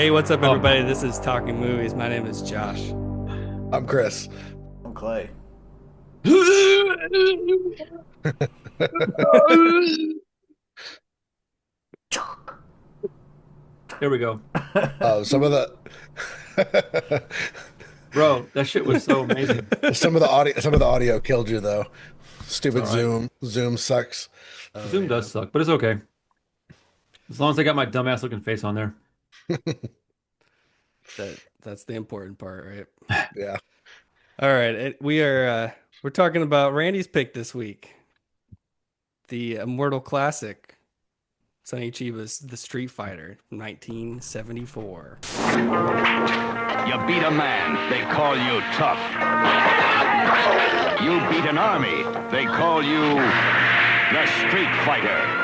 Hey, what's up, Oh, everybody? This is Talking Movies. My name is Josh. I'm Chris. I'm Clay. there we go. Some of the Bro, that shit was so amazing. some of the audio killed you though. It's all Stupid right. Zoom sucks. Oh Zoom yeah, does suck, but it's okay. As long as I got my dumbass looking face on there. that's the important part, right? Yeah. All right, we're talking about Randy's pick this week, the immortal classic, Sonny Chiba's The Street Fighter from 1974. You beat a man, they call you tough. You beat an army, they call you the Street Fighter.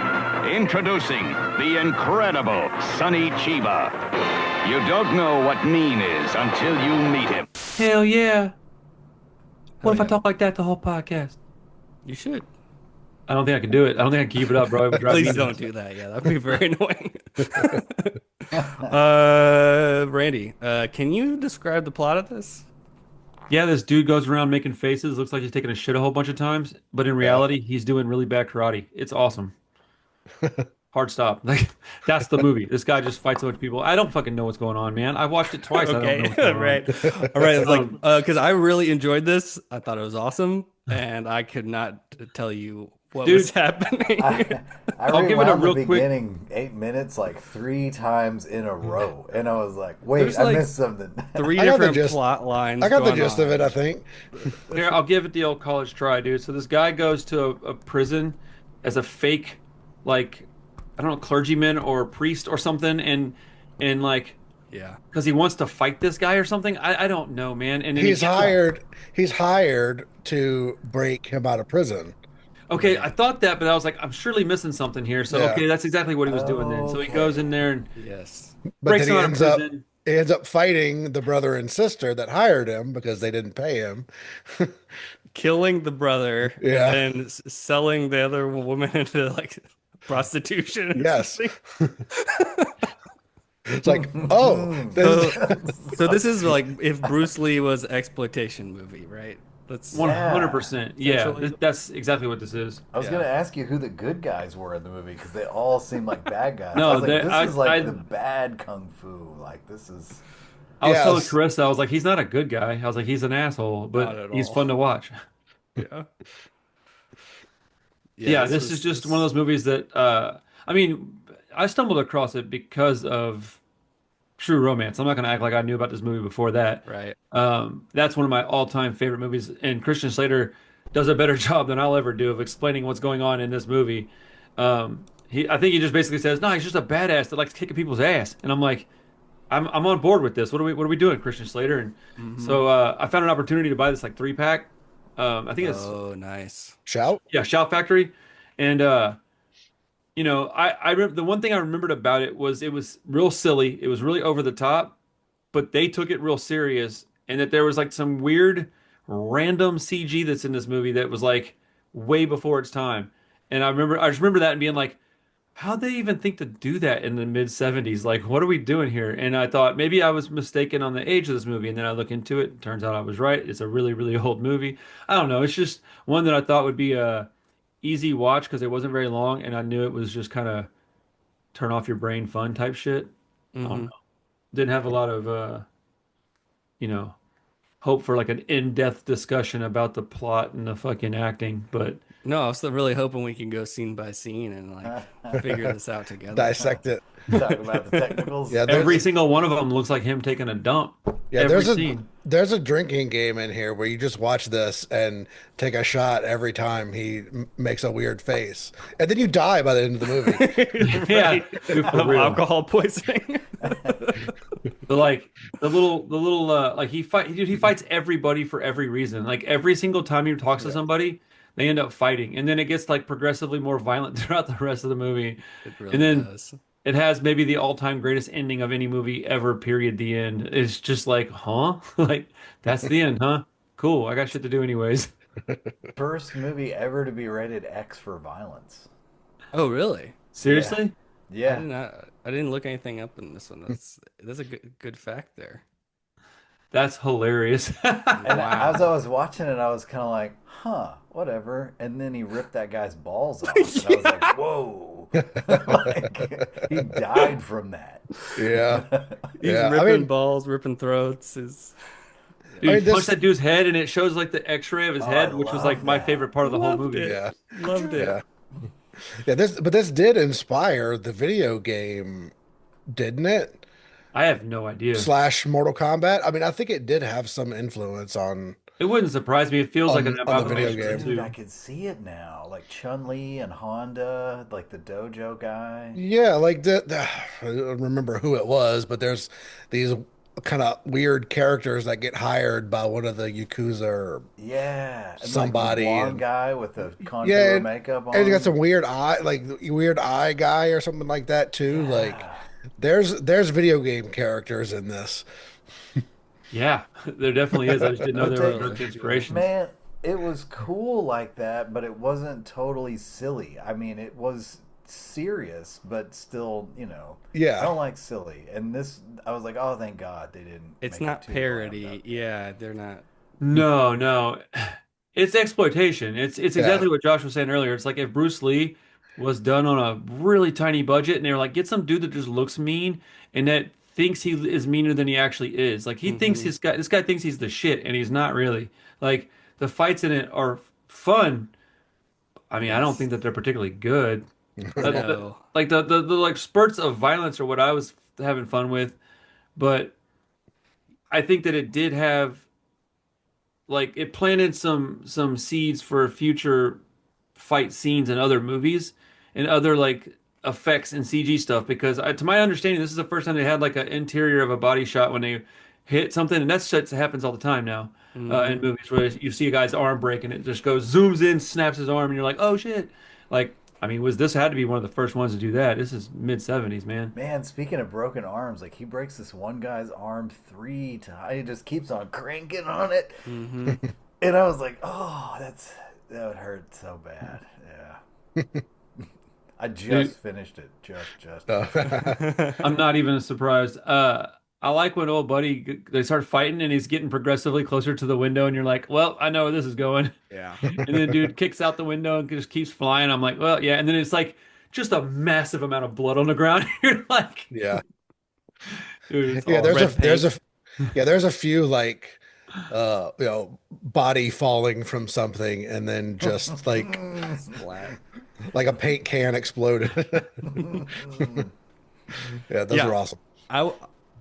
Introducing the incredible Sonny Chiba. You don't know what mean is until you meet him. Hell yeah. What Hell if I yeah. talk like that the whole podcast? You should. I don't think I can do it. I don't think I can keep it up, bro. It would drive me Please don't nuts. do that. Yeah, that'd be very annoying. Randy, can you describe the plot of this? Yeah, this dude goes around making faces, looks like he's taking a shit a whole bunch of times, but in Yeah. reality, he's doing really bad karate. It's awesome. Hard stop. Like that's the movie. This guy just fights a bunch of people. I don't fucking know what's going on, man. I watched it twice. I don't know Okay, what's going on. right. All right. It's like, Um, because I really enjoyed this. I thought it was awesome, and I could not tell you what was dude, happening. I I'll give it a rewound real the quick. beginning 8 minutes like 3 times in a row, and I was like, "Wait, There's I like missed something." three I got the different gist. plot lines I got the going gist of on. it, I think. Here, I'll give it the old college try, dude. So this guy goes to a prison as a fake, like, I don't know, clergyman or priest or something, and like, Yeah. because he wants to fight this guy or something. I don't know, man. And then he He's gets a, hired he's hired to break him out of prison. okay, I Right. thought that, but I was like, I'm surely missing something here. So Yeah. okay, that's exactly what he was doing then. So he goes Okay. in there and Yes. But breaks then him out of prison. he ends up fighting the brother and sister that hired him because they didn't pay him. Killing the brother and Yeah. then selling the other woman into like prostitution or Yes. something. It's like, oh, So, this, so this is like if Bruce Lee was exploitation movie, right? That's 100%. Yeah, Essentially. that's exactly what this is. I was Yeah. gonna ask you who the good guys were in the movie because they all seem like bad guys. No, I was like, they- "This is like I- the bad kung fu. Like this is." I was telling yes. Carissa, I was like, he's not a good guy. I was like, he's an asshole, Not but at he's all. fun to watch. Yeah. Yeah, This this is was just one of those movies that I mean, I stumbled across it because of True Romance. I'm not going to act like I knew about this movie before that. right. That's one of my all-time favorite movies, and Christian Slater does a better job than I'll ever do of explaining what's going on in this movie. I think he just basically says, "No, he's just a badass that likes kicking people's ass," and I'm like, I'm on board with this. What are we doing, Christian Slater? And Hmm. so I found an opportunity to buy this like 3 pack. I think it's Oh, nice. Shout. yeah, Shout Factory, and the one thing I remembered about it was real silly. It was really over the top, but they took it real serious, and that there was like some weird random CG that's in this movie that was like way before its time. And I just remember that and being like, how'd they even think to do that in the mid 70s? Like, what are we doing here? And I thought maybe I was mistaken on the age of this movie, and then I look into it, and turns out I was right. It's a really, really old movie. I don't know. It's just one that I thought would be a easy watch because it wasn't very long, and I knew it was just kind of turn off your brain fun type shit. I don't Hmm. know. Didn't have a lot of you know, hope for like an in-depth discussion about the plot and the fucking acting, but No, I was still really hoping we can go scene by scene and like figure this out together. Dissect it. Talking about the technicals. Yeah, every there's single one of them looks like him taking a dump. yeah, Every scene. there's a drinking game in here where you just watch this and take a shot every time he makes a weird face. And then you die by the end of the movie. Yeah, Right. dude, for Of real. alcohol poisoning. But like the little like he fights everybody for every reason. Like every single time he talks to somebody, they end up fighting, and then it gets like progressively more violent throughout the rest of the movie. It And really then does. it has maybe the all-time greatest ending of any movie ever, period. The end. It's just like, huh? Like that's the end, huh? Cool. I got shit to do anyways. First movie ever to be rated X for violence. Oh, really? Seriously? I Yeah. did not. I didn't look anything up in this one. That's a good fact there. That's hilarious. And as I Wow. was watching it, I was kind of like, huh, whatever. And then he ripped that guy's balls off. And I was like, whoa. Like, he died from that. Yeah, He's yeah. I ripping mean, balls, ripping throats. Is Dude, he punched this. that dude's head, and it shows like the X-ray of his Oh, I head, which was like love my that. favorite part of the whole Loved movie. it. Yeah, Loved it. yeah, yeah. This did inspire the video game, didn't it? I have no idea. Slash Mortal Kombat. I mean, I think it did have some influence It wouldn't surprise me. It feels like an on the video amalgamation of the game. Dude, two. I could see it now. Like Chun-Li and Honda, like the dojo guy. Yeah, like I don't remember who it was, but there's these kind of weird characters that get hired by one of the Yakuza or Yeah. And like the somebody, blonde and guy with the yeah, contour makeup and you got on. some weird eye, like weird eye guy or something like that too. Like Yeah. there's video game characters in this. Yeah, there definitely is. I just didn't know But there were they, direct inspirations. man, it was cool like that, but it wasn't totally silly. I mean, it was serious, but still, I Yeah, don't like silly. And this, I was like, oh, thank God they didn't it's make it not too glammed parody. up. Yeah, they're not. No, no, it's exploitation. It's yeah, exactly what Josh was saying earlier. It's like if Bruce Lee was done on a really tiny budget, and they were like, get some dude that just looks mean and that thinks he is meaner than he actually is. Like he thinks Hmm. this guy thinks he's the shit, and he's not really. Like the fights in it are fun. I mean, I don't Yes. think that they're particularly good. No. Like the like spurts of violence are what I was having fun with, but I think that it did have like it planted some seeds for future fight scenes in other movies and other like effects and CG stuff because to my understanding this is the first time they had like an interior of a body shot when they hit something and that shit happens all the time now in Hmm. movies where you see a guy's arm break and it just goes zooms in snaps his arm and you're like oh shit like I mean was this had to be one of the first ones to do that this is mid 70s man. Man, speaking of broken arms, like he breaks this one guy's arm 3 times. He just keeps on cranking on it. Hmm. And I was like, oh, that would hurt so bad. Yeah. I Dude, just finished it. Just finished it. uh, I'm not even surprised. I like when old buddy they start fighting and he's getting progressively closer to the window, and you're like, "Well, I know where this is going." Yeah. And then dude kicks out the window and just keeps flying. I'm like, "Well, yeah." And then it's like just a massive amount of blood on the ground. You're like, yeah, dude, it's yeah. all Red paint. There's a few like body falling from something and then just Splat. like a paint can exploded. Yeah, those Yeah. are awesome. I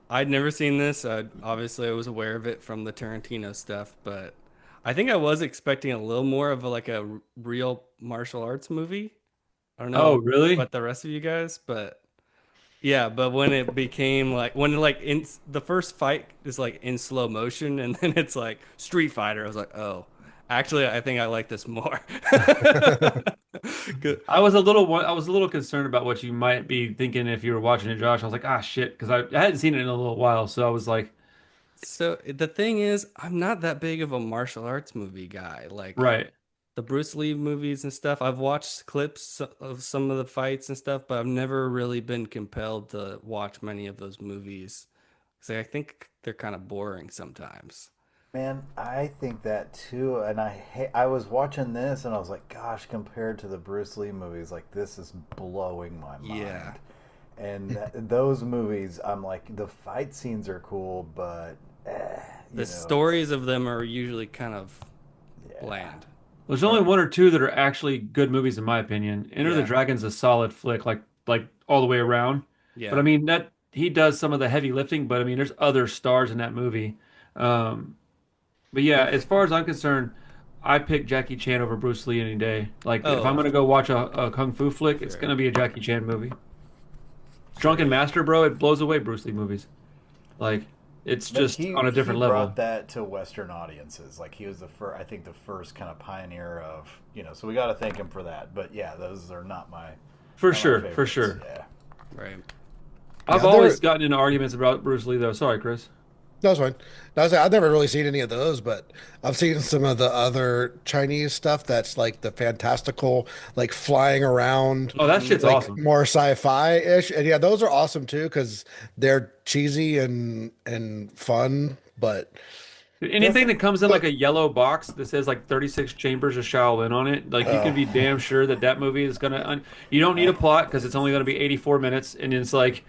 I'd never seen this. Obviously, I was aware of it from the Tarantino stuff, but I think I was expecting a little more of a real martial arts movie. I don't oh, know really? about the rest of you guys, but yeah. But when it became like when like in the first fight is like in slow motion, and then it's like Street Fighter, I was like, oh, actually, I think I like this more. Good. I was a little concerned about what you might be thinking if you were watching it, Josh. I was like, ah, shit, because I hadn't seen it in a little while, so I was like, So the thing is, I'm not that big of a martial arts movie guy. Like right. the Bruce Lee movies and stuff. I've watched clips of some of the fights and stuff, but I've never really been compelled to watch many of those movies because I think they're kind of boring sometimes. Man, I think that too. And I was watching this and I was like, gosh, compared to the Bruce Lee movies, like this is blowing my Yeah. mind. And those movies, I'm like, the fight scenes are cool, but The it's stories of them are usually kind of yeah. bland. There's only one or two that are actually good movies in my opinion. Enter the Yeah. Dragon's a solid flick, like all the way around. But Yeah. I mean that he does some of the heavy lifting, but I mean there's other stars in that movie. Um, but yeah, as far as I'm concerned, I pick Jackie Chan over Bruce Lee any day. Like if I'm Oh, gonna go watch a kung fu flick, it's sure. gonna be a Jackie Chan movie. Sure. Drunken Master, bro, it blows away Bruce Lee movies. Like it's But just on a he different level. brought that to Western audiences. Like he was the first, I think, the first kind of pioneer of, So we got to thank him for that. But yeah, those are For not my sure, for favorites. sure. Yeah. Right. I've Yeah, there always gotten into arguments about Bruce Lee though. Sorry, Chris. That's fine. I've never really seen any of those, but I've seen some of the other Chinese stuff that's like the fantastical, like flying around, Oh, that shit's like awesome. more sci-fi-ish. And yeah, those are awesome too because they're cheesy and fun. Anything that comes in like a yellow box that says like 36 Chambers of Shaolin on it, like you can Oh, be damn sure that that movie is gonna. You don't need a plot because it's only gonna be 84 minutes, and it's like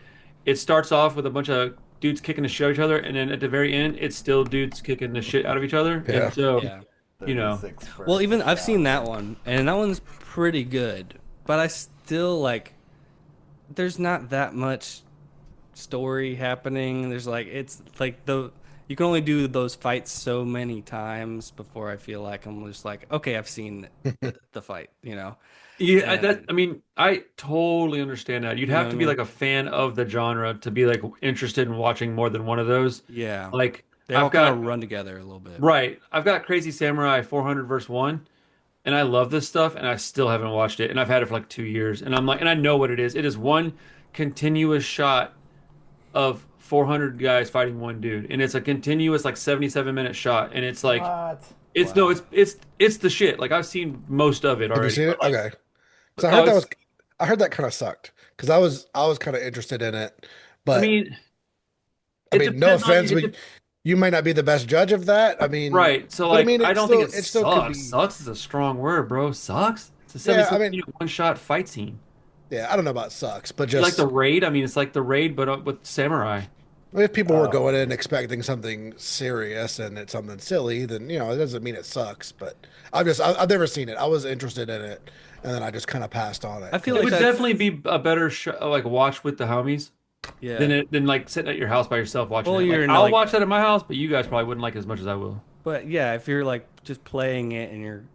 it starts off with a bunch of dudes kicking the shit out of each other, and then at the very end, it's still dudes kicking the shit out of each other, and yeah. so Yeah. you know, 36 Well, Squares even of I've seen that Shaolin. one, and that one's pretty good, but I still like there's not that much story happening. There's like it's like the you can only do those fights so many times before I feel like I'm just like, okay, I've seen the fight, you know. yeah, that And I mean, I totally understand that. You'd you know have what I to be mean? like a fan of the genre to be like interested in watching more than one of those. Yeah. Like They all I've kind got of run together a little bit. right, I've got Crazy Samurai 400 verse 1. And I love this stuff, and I still haven't watched it, and I've had it for like 2 years, and I'm like, and I know what it is. It is one continuous shot of 400 guys fighting one dude, and it's a continuous like 77-minute shot, and it's like, What? it's no, Wow. it's the shit. Like I've seen most of it Have you already, seen but it? like, Okay. So oh, I heard that kind of sucked because I was kind of interested in it, I but mean, I it mean, no depends on offense, you. but you might not be the best judge of that. I mean, Right. So but I like, mean, I don't think it it still could sucks. be. Sucks is a strong word, bro. Sucks. It's a Yeah, I 77 mean, minute one shot fight scene. yeah, I don't know about sucks, but You like the just raid? I mean, it's like the raid, but with samurai. if people were Oh, going in expecting something serious and it's something silly, then it doesn't mean it sucks. But I've never seen it. I was interested in it, and then I just kind of passed on it I feel It like because would that's definitely be a better like watch with the homies yeah. than like sitting at your house by yourself watching Well, it. Like you're in I'll like watch that at my house, but you guys probably wouldn't like it as much as I will. but yeah, if you're like just playing it and you're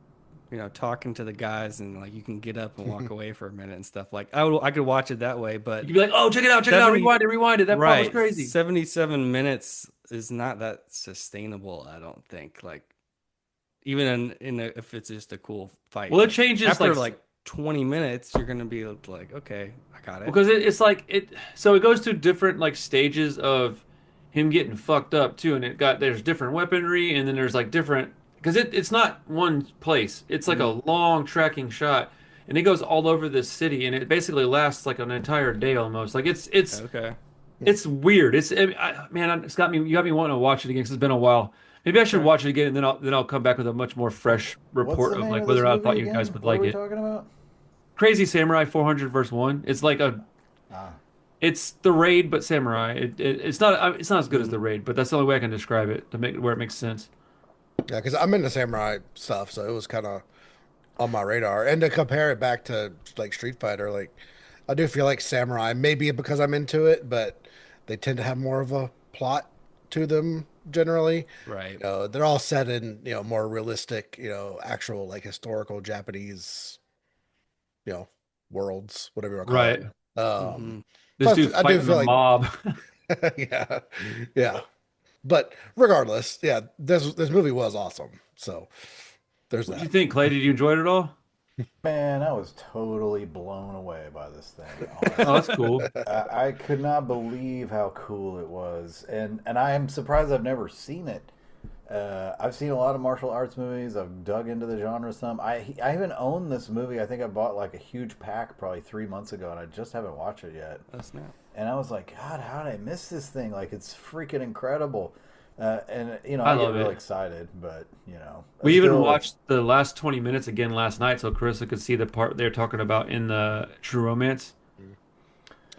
talking to the guys and like you can get up and walk away for a minute and stuff like I could watch it that way, You but could be like, "Oh, check it out, 70 rewind it. That part was right, crazy." 77 minutes is not that sustainable, I don't think. Like even if it's just a cool fight. Well, it Like changes after like like 20 minutes, you're gonna be like, okay, I got it. because it's like it. So it goes through different like stages of him getting fucked up too, and there's different weaponry, and then there's like different because it's not one place. It's like a Mhm. long tracking shot, and it goes all over this city, and it basically lasts like an entire day almost. Like Okay. it's weird. Man, it's got me. You got me wanting to watch it again because it's been a while. Maybe I should Okay. watch it again, and then I'll come back with a much more fresh what's report the of name like of whether this or not I thought movie you guys again? would What are like we it. talking about? Crazy Samurai 400 verse 1. It's like Ah, it's the raid but samurai. It's not as good as Mhm. the raid, but that's the only way I can describe it to make where it makes sense. yeah, because I'm into samurai stuff, so it was kind of on my radar. And to compare it back to like Street Fighter, like I do feel like samurai, maybe because I'm into it, but they tend to have more of a plot to them generally. Right. They're all set in, more realistic, actual like historical Japanese, you know, worlds, whatever you want to call Right. it. Hmm. This Plus dude's I do fighting the feel like, mob. yeah, yeah. But regardless, yeah, this movie was awesome. So there's What'd you that. think, Clay? Did you enjoy it at all? man, I was totally blown away by this thing. Oh, that's Honestly, cool. I could not believe how cool it was, and I am surprised I've never seen it. I've seen a lot of martial arts movies. I've dug into the genre some. I even own this movie. I think I bought like a huge pack probably 3 months ago, and I just haven't watched it yet. That's not. And I was like, God, how did I miss this thing? Like, it's freaking incredible. And I I get love real it. excited, but I We even still, watched the last 20 minutes again last night so Carissa could see the part they're talking about in the True Romance.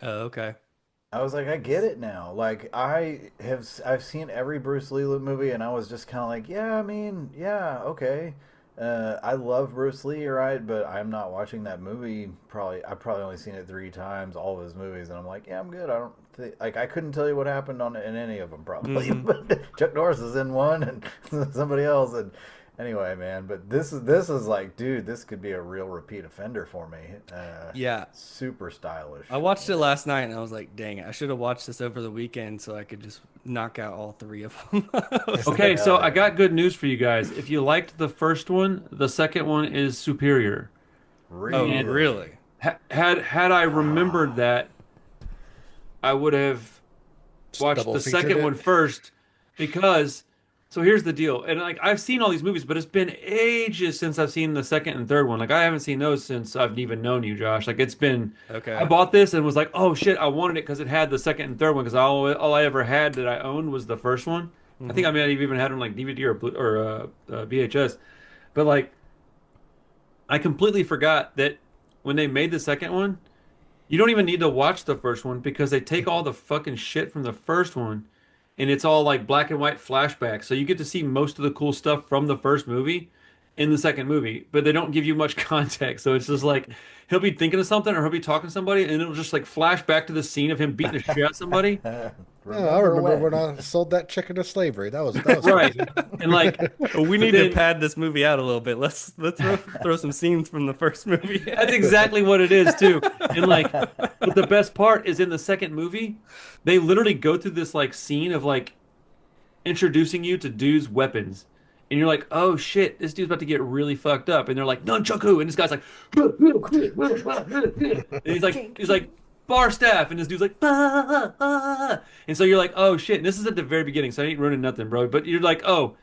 Oh, okay. I was like, I get it now. Like, I've seen every Bruce Lee movie, and I was just kind of like, yeah, I mean, yeah, okay. I love Bruce Lee, right? But I'm not watching that movie. I've probably only seen it 3 times, all of his movies, and I'm like, yeah, I'm good. I don't like. I couldn't tell you what happened in any of them, probably. Hmm. But Chuck Norris is in one, and somebody else, and anyway, man. But this is like, dude, this could be a real repeat offender for me. Yeah. Super stylish. I watched it last night and I was like, dang it, I should have watched this over the weekend so I could just knock out all three of them. I was like, Okay, so Hell I yeah. got good news for you guys. If you liked the first one, the second one is superior. oh, And Really? really? had I remembered that, I would have Just watched double the featured second it. one first because so here's the deal. And like I've seen all these movies, but it's been ages since I've seen the second and third one. Like I haven't seen those since I've even known you, Josh. Like it's been I Okay. bought this and was like, "Oh shit, I wanted it because it had the second and third one because all I ever had that I owned was the first one. I think Hmm. I may have even had them like DVD or VHS. But like I completely forgot that when they made the second one, you don't even need to watch the first one because they take all the fucking shit from the first one and it's all like black and white flashbacks. So you get to see most of the cool stuff from the first movie in the second movie, but they don't give you much context. So it's just like he'll be thinking of something or he'll be talking to somebody and it'll just like flash back to the scene of him beating the shit out of somebody. Yeah, I Remember remember when when? I sold that chicken to slavery. That was Right. crazy. And like, Well, we but need to then pad this movie out a little bit. Let's throw some scenes from the first movie. that's exactly what it is too. And like, but the best part is in the second movie, they literally go through this like scene of like introducing you to dude's weapons. And you're like, oh shit, this dude's about to get really fucked up. And they're like, nunchaku. And this guy's like, and he's like, bar staff. And this dude's like, bah, bah. And so you're like, oh shit. And this is at the very beginning, so I ain't ruining nothing, bro. But you're like, oh,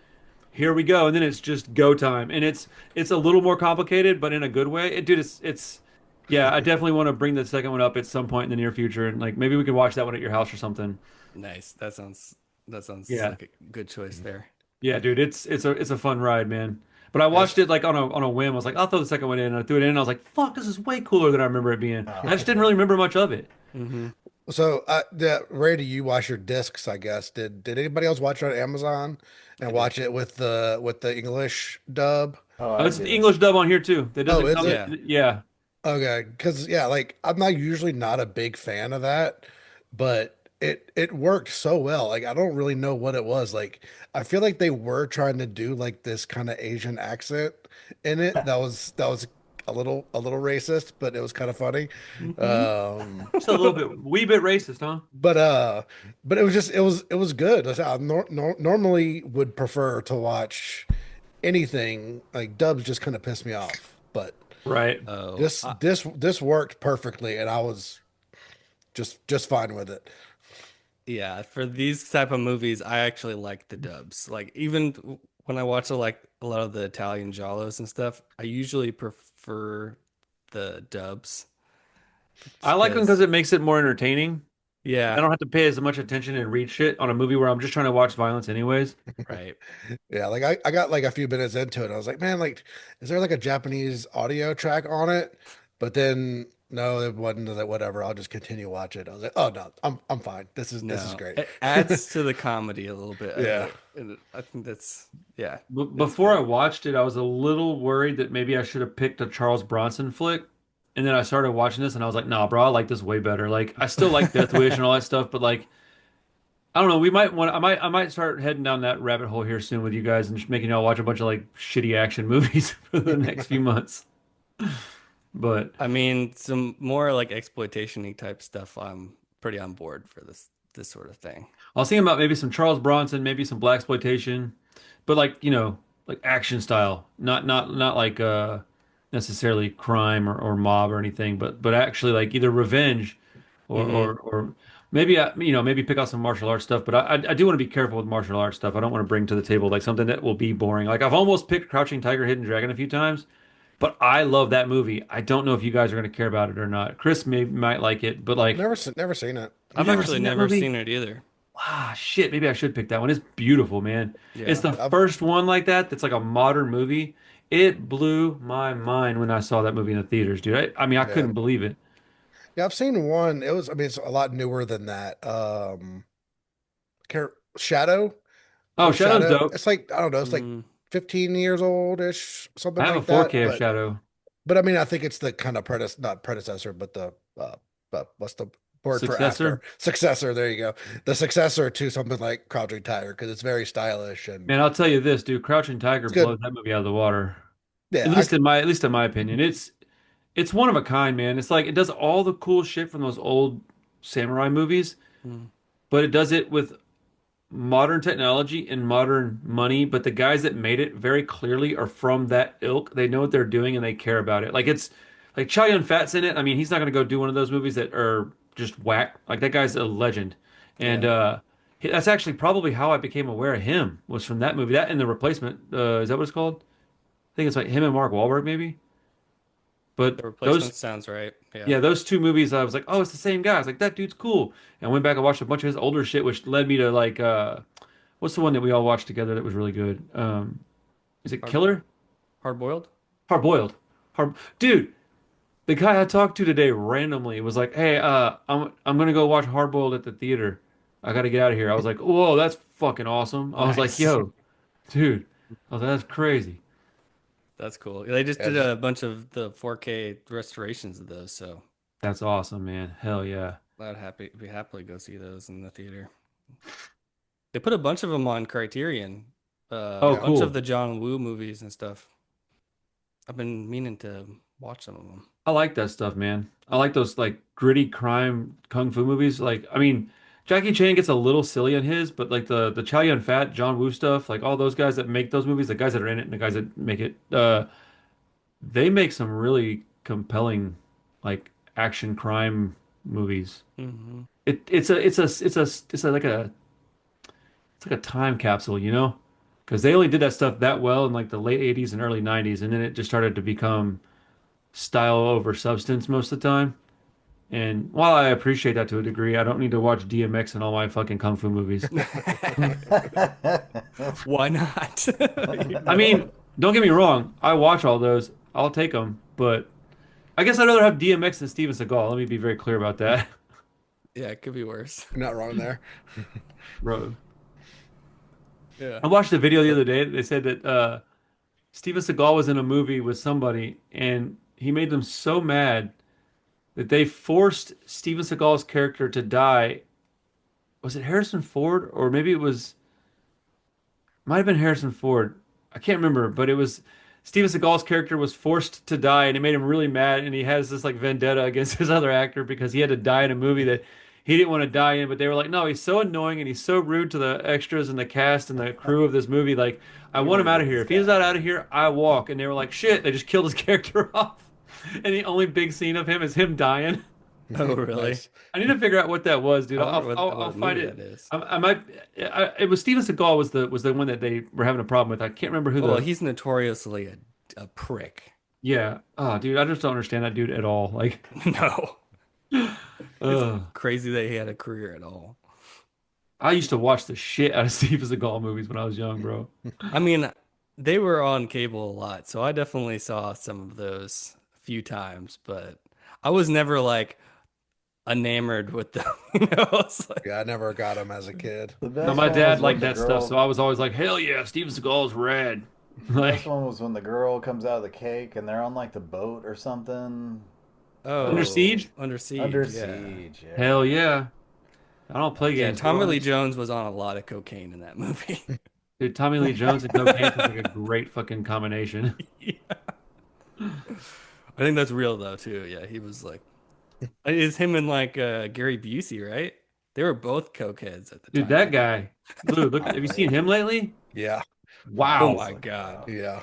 here we go. And then it's just go time. And it's a little more complicated, but in a good way. Dude, it's yeah, I definitely want to bring the second one up at some point in the near future. And like maybe we could watch that one at your house or something. Nice. That sounds Yeah. like a good choice there. Yeah, dude, it's a fun ride, man. But I watched it like on a whim. I was like, I'll throw the second one in. And I threw it in. And I was like, fuck, this is way cooler than I remember it being. And I Oh, just didn't really remember much of it. Hmm. So, Ray, do you watch your discs? I guess did anybody else watch it on Amazon and I did. watch it with the English dub? oh, Oh, I it's the did. English dub on here too. That Oh, doesn't is come. it? Yeah. Yeah, Okay, because yeah, like I'm not usually not a big fan of that, but it worked so well. Like I don't really know what it was. Like I feel like they were trying to do like this kind of Asian accent in it. That was a little racist, but it was kind of funny. Hmm. just a little bit, wee bit racist, huh? But but it was just it was good. I normally would prefer to watch anything like dubs. Just kind of piss me off, but Right. Oh, this worked perfectly, and I was just fine with it. yeah. For these type of movies, I actually like the dubs. Like even when I watch like a lot of the Italian giallos and stuff, I usually prefer the dubs I like them because because it makes it more entertaining. I yeah, don't have to pay as much attention and read shit on a movie where I'm just trying to watch violence anyways. right. Yeah, like I got like a few minutes into it. And I was like, man, like, is there like a Japanese audio track on it? But then no, it wasn't. Like, whatever. I'll just continue watching. I was like, oh no, I'm fine. This is No, great. it adds to the comedy a little bit of Yeah. it, and I think that's yeah, that's Before I great. watched it, I was a little worried that maybe I should have picked a Charles Bronson flick. And then I started watching this and I was like, nah, bro, I like this way better. Like I still like Death Wish and all that stuff, but like I don't know, we might want I might start heading down that rabbit hole here soon with you guys and just making y'all watch a bunch of like shitty action movies for the next few months. But I mean, some more like exploitation-y type stuff. I'm pretty on board for this sort of thing. I was thinking about maybe some Charles Bronson, maybe some black exploitation, but like, like action style, not like necessarily crime or mob or anything, but actually like either revenge or Hmm. or maybe maybe pick out some martial arts stuff. But I do want to be careful with martial arts stuff. I don't want to bring to the table like something that will be boring. Like I've almost picked Crouching Tiger, Hidden Dragon a few times, but I love that movie. I don't know if you guys are going to care about it or not. Chris might like it, but like Never seen it. you've I've never actually seen that never movie? seen it either. Ah, shit. Maybe I should pick that one. It's beautiful, man. It's Yeah. the first one like that that's like a modern movie. It blew my mind when I saw that movie in the theaters, dude. I mean, I Yeah. couldn't believe it. Yeah, I've seen one. I mean, it's a lot newer than that. Shadow. Oh, Oh, Shadow's Shadow. dope. It's like I don't know. It's like Mm, 15 years old-ish, I something have a like that. 4K of But Shadow. but I mean, I think it's the kind of not predecessor, but the what's the word for after? Successor. Successor. There you go. The successor to something like Crouching Tiger because it's very stylish and Man, I'll tell you this, dude. Crouching Tiger it's good. blows that movie out of the water. Yeah, I At least in my opinion. It's one of a kind, man. It's like it does all the cool shit from those old samurai movies, mm, but it does it with modern technology and modern money, but the guys that made it very clearly are from that ilk. They know what they're doing and they care about it. Like it's like Chow Yun-fat's in it. I mean, he's not gonna go do one of those movies that are just whack. Like that guy's a legend. And yeah. That's actually probably how I became aware of him was from that movie. That and The Replacement. Is that what it's called? I think it's like him and Mark Wahlberg maybe. But The those Replacement sounds right. Yeah. yeah, those two movies I was like, oh, it's the same guy. I was like, that dude's cool. And I went back and watched a bunch of his older shit, which led me to like what's the one that we all watched together that was really good? Is it Hard Killer? hard boiled. Hard Boiled. Hard Dude, the guy I talked to today randomly was like, "Hey, I'm gonna go watch Hard Boiled at the theater. I gotta get out of here." I was like, "Whoa, that's fucking awesome." I was like, Nice. "Yo, dude," I was like, "That's crazy." That's cool. They just Yeah, did just a bunch of the 4K restorations of those, so That's awesome, man. Hell yeah. I'd be happily go see those in the theater. They put a bunch of them on Criterion, a Oh, yeah. bunch of cool. the John Woo movies and stuff. I've been meaning to watch some of them. I like that stuff, man. I like those like gritty crime kung fu movies. Like, I mean, Jackie Chan gets a little silly on his, but like the Chow Yun Fat, John Woo stuff, like all those guys that make those movies, the guys that are in it and the guys that make it, they make some really compelling like action crime movies. Hmm. It's like a time capsule, you know? Because they only did that stuff that well in like the late 80s and early 90s, and then it just started to become style over substance most of the time. And while I appreciate that to a degree, I don't need to watch DMX and all my fucking kung fu movies. Why not? I mean, don't get me wrong, I watch all those. I'll take them, but I guess I'd rather have DMX than Steven Seagal. Let me be very clear about that. Yeah, it could be worse. you're not wrong there. Bro, Yeah. I watched a video the other day. They said that Steven Seagal was in a movie with somebody, and he made them so mad that they forced Steven Seagal's character to die. Was it Harrison Ford, or maybe it was might have been Harrison Ford. I can't remember, but it was Steven Seagal's character was forced to die, and it made him really mad. And he has this like vendetta against his other actor because he had to die in a movie that he didn't want to die in. But they were like, no, he's so annoying and he's so rude to the extras and the cast and the crew of this movie. Like, I We want him need out of here. this If he's guy. not out of here, I walk. And they were like, shit, they just killed his character off. And the only big scene of him is him dying. Oh, really? Nice. I need to figure out what that was, dude. I wonder I'll what find movie it. that is. I might. It was Steven Seagal was the one that they were having a problem with. I can't remember who Well, the. he's notoriously a prick. Yeah. Oh, dude, I just don't understand that dude at all. Like, No. It's ugh. crazy that he had a career at all. I used to watch the shit out of Steven Seagal movies when I was young, bro. I mean, they were on cable a lot, so I definitely saw some of those a few times, but I was never like enamored with them. It's like, Yeah, I never got him as a kid. The No, best my one dad was when liked the that stuff, so girl. I was always like, hell yeah, Steven Seagal's rad. The Like, best one was when the girl comes out of the cake and they're on like the boat or something. Under oh, Siege? Under Siege, Under yeah. siege. Yeah. Hell yeah. I don't play Yeah, games. Tommy Lee Jones was on a lot of cocaine in that movie. Dude, Tommy Lee Jones and cocaine sounds like a great fucking combination. Yeah. I think that's real though too. Yeah, he was like, it's him and like Gary Busey, right? They were both cokeheads at the Dude, time. that guy. Dude, look, have you seen him lately? Yeah, Oh Wow. my God. yeah.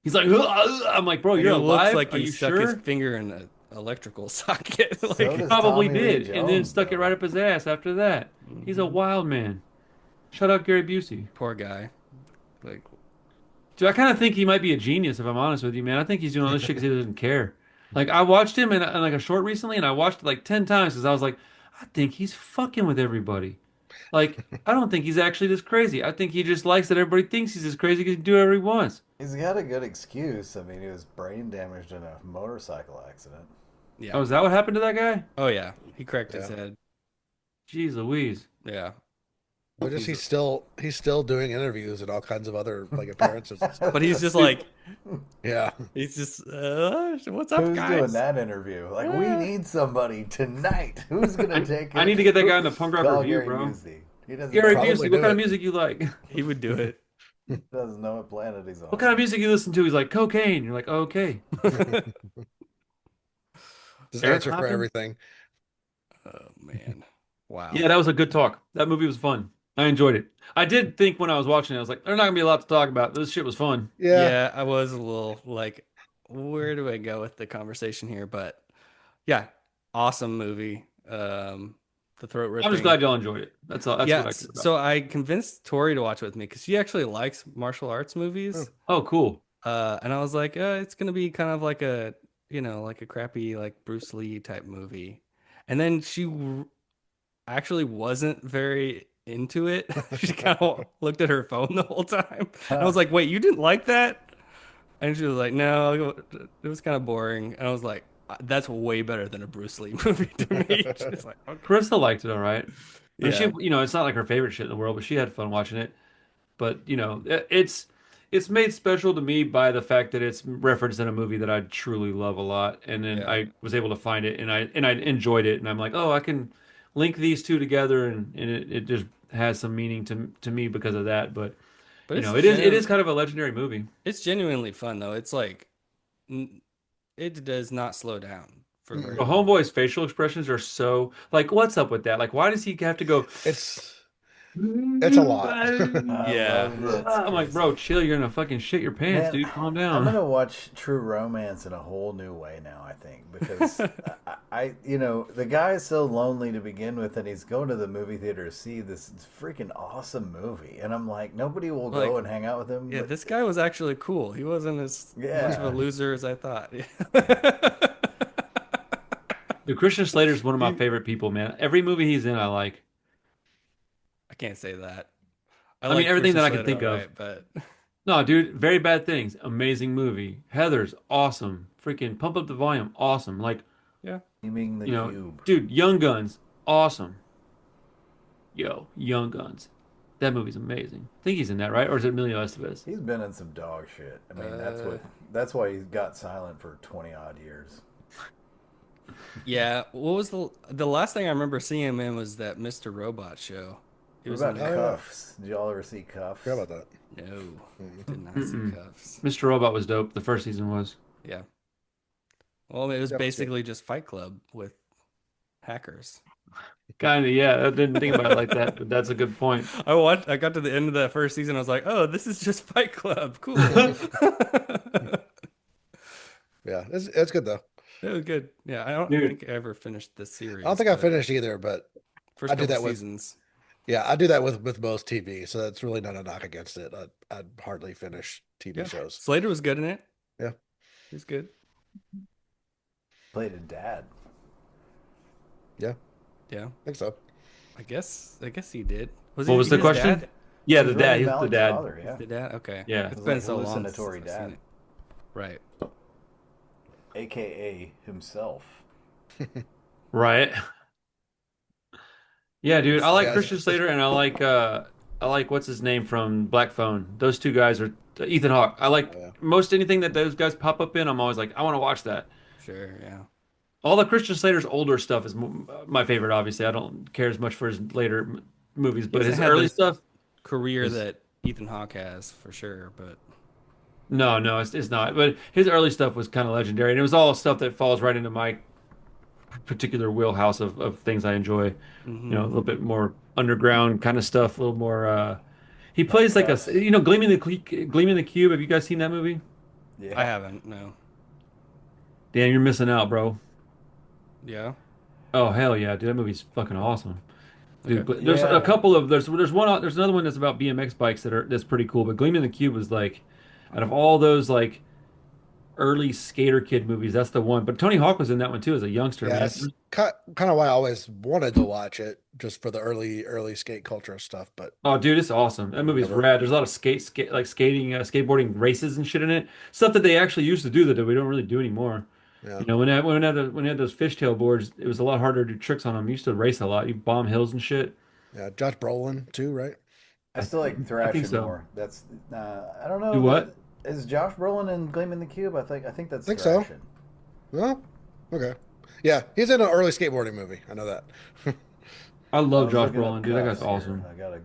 He's like, I'm like, bro, And you're it looks alive? like Are he you stuck sure? his finger in an electrical socket. So Like, does Probably Tommy Lee did, and then Jones, stuck it though. right up his ass after that. He's a wild man. Shout out Gary Busey. poor guy. Like, Dude, I kind of think he might be a genius, if I'm honest with you, man. I think he's doing all this shit because he doesn't care. Like, I watched him in like a short recently, and I watched it like 10 times because I was like, I think he's fucking with everybody. Like, I don't think he's actually this crazy. I think he just likes that everybody thinks he's this crazy because he can do whatever he wants. He's got a good excuse. I mean, he was brain damaged in a motorcycle accident. yeah. Oh, is that what happened to that guy? Oh yeah, he cracked his Yeah. head. Jeez Louise. Yeah, But just he's still doing interviews and all kinds of other like appearances and stuff. but he's just like, Yeah, he's just, what's up, Who's guys? doing that interview? Like, we need somebody tonight. Who's gonna take it? I need to get that guy in the punk rock Call review, Gary bro. Busey. He doesn't, Gary Probably Busey, do what kind of it. music you like? He would do it. doesn't know what planet he's on. What kind of music you listen to? He's like, cocaine. You're like, okay. just Eric answer for Clapton? everything. Oh man, wow. Yeah, that was a good talk. That movie was fun. I enjoyed it. I did think when I was watching it, I was like, there's not gonna be a lot to talk about. This shit was fun. Yeah, Yeah, I was a little like, where do I go with the conversation here? But yeah, awesome movie. the throat I'm just ripping. glad y'all enjoyed it. That's all. That's what I Yes. care about. So I convinced Tori to watch it with me because she actually likes martial arts movies. Oh, cool. And I was like, it's gonna be kind of like a, like a crappy like Bruce Lee type movie. And then actually wasn't very into it. She kind of looked at her phone the whole time. I was like, wait, you didn't like that? And she was like, no, it was kind of boring. And I was like, that's way better than a Bruce Lee movie to me. She's like, okay. Carissa liked it all right. I mean, Yeah. it's not like her favorite shit in the world, but she had fun watching it. But it's made special to me by the fact that it's referenced in a movie that I truly love a lot, and then Yeah. I was able to find it, and I enjoyed it, and I'm like, oh, I can link these two together, and it just has some meaning to me because of that. But But it is kind of a legendary movie. it's genuinely fun though. It's like it does not slow down for Mm-mm. very The long. homeboy's facial expressions are so like, what's up with that? Like, why does he have to go? It's it's a lot. I Yeah. love it. I'm like, bro, chill. You're gonna fucking shit your pants, Man, dude. Calm I'm down. gonna watch True Romance in a whole new way now. I think because the guy is so lonely to begin with, and he's going to the movie theater to see this freaking awesome movie, and I'm like, nobody will Like, go and hang out with him. Yeah, But this guy was actually cool. He wasn't as much of a yeah, loser as I thought. Dude, Christian Slater is one of my favorite people, man. Every movie he's in, I like. I can't say that. I I mean, like everything Christian that I can Slater, think all of. right, but No, dude, Very Bad Things, amazing movie. Heather's awesome. Freaking Pump Up the Volume, awesome. Like, yeah. Naming the Cube. dude, Young Guns, awesome. Yo, Young Guns. That movie's amazing. I think he's in that, right? Or is it Emilio Estevez? He's been in some dog shit. I mean, Uh, that's why he got silent for 20 odd years. Yeah. What was the last thing I remember seeing him in was that Mr. Robot show. He What was in about Oh, there. yeah. Cuffs? Did y'all ever see Cuffs? Forgot about that. No, Mm. did not see Mm-mm. Cuffs. Mr. Robot was dope. The first season was. Yeah. Well, it was Yep, yep. basically just Fight Club with hackers. Kind of, yeah. I didn't think about it like that, but that's a good point. I got to the end of that first season. I was like, oh, this is just Fight Club. Cool. It Yeah, it's good though. was good. Yeah, I don't Dude, think I ever finished this series. I don't think I but finished either, but first I do couple that with seasons. yeah, I do that with most TV, so that's really not a knock against it. I'd hardly finish TV Yeah. shows. Slater was good in it. Yeah, He was good. Played a dad. yeah, Yeah. I think so. I guess he did. what was the his question? dad? Yeah, He's the dad. Ronnie He's the Malik's dad. father, yeah. The dad? Okay. Yeah. It's He's been like so long since hallucinatory I've dad. seen it. Right. AKA himself. Right. Yeah, dude. I like Yeah, Christian Slater and I like what's his name from Black Phone. Those two guys are Ethan Hawke. I like yeah. most anything that those guys pop up in. I'm always like, I want to watch that. Sure, yeah. All the Christian Slater's older stuff is my favorite. Obviously, I don't care as much for his later movies, but hasn't his had early the stuff. career is- that Ethan Hawke has for sure, but No, no, it's not. But his early stuff was kind of legendary, and it was all stuff that falls right into my particular wheelhouse of things I enjoy. A little bit more underground kind of stuff, a little more. He plays like Cuffs. Gleaming the Cube. Have you guys seen that movie? Yeah. I haven't, no. Damn, you're missing out, bro. Yeah. Oh hell yeah, dude, that movie's fucking awesome. Dude, Okay. there's Yeah. a couple of there's another one that's about BMX bikes that's pretty cool. But Gleaming the Cube was like, out of all those like early skater kid movies, that's the one. But Tony Hawk was in that one too as a youngster, Yeah, man. that's kind of why I always wanted to watch it, just for the early skate culture stuff. But Oh, dude, it's awesome. That movie's Never. rad. There's a lot of like skating, skateboarding races and shit in it. Stuff that they actually used to do that we don't really do anymore. yeah, When we had those fishtail boards, it was a lot harder to do tricks on them. You used to race a lot. You bomb hills and shit. yeah, Josh Brolin too, right? I still like I think thrashing so. more. That's I don't know. Do what? Is Josh Brolin in Gleaming the Cube? I think that's Think so. thrashing. Well, okay, yeah, he's in an early skateboarding movie. I know that. I I love was Josh looking up Brolin, dude. That guy's Cuffs here. awesome. I gotta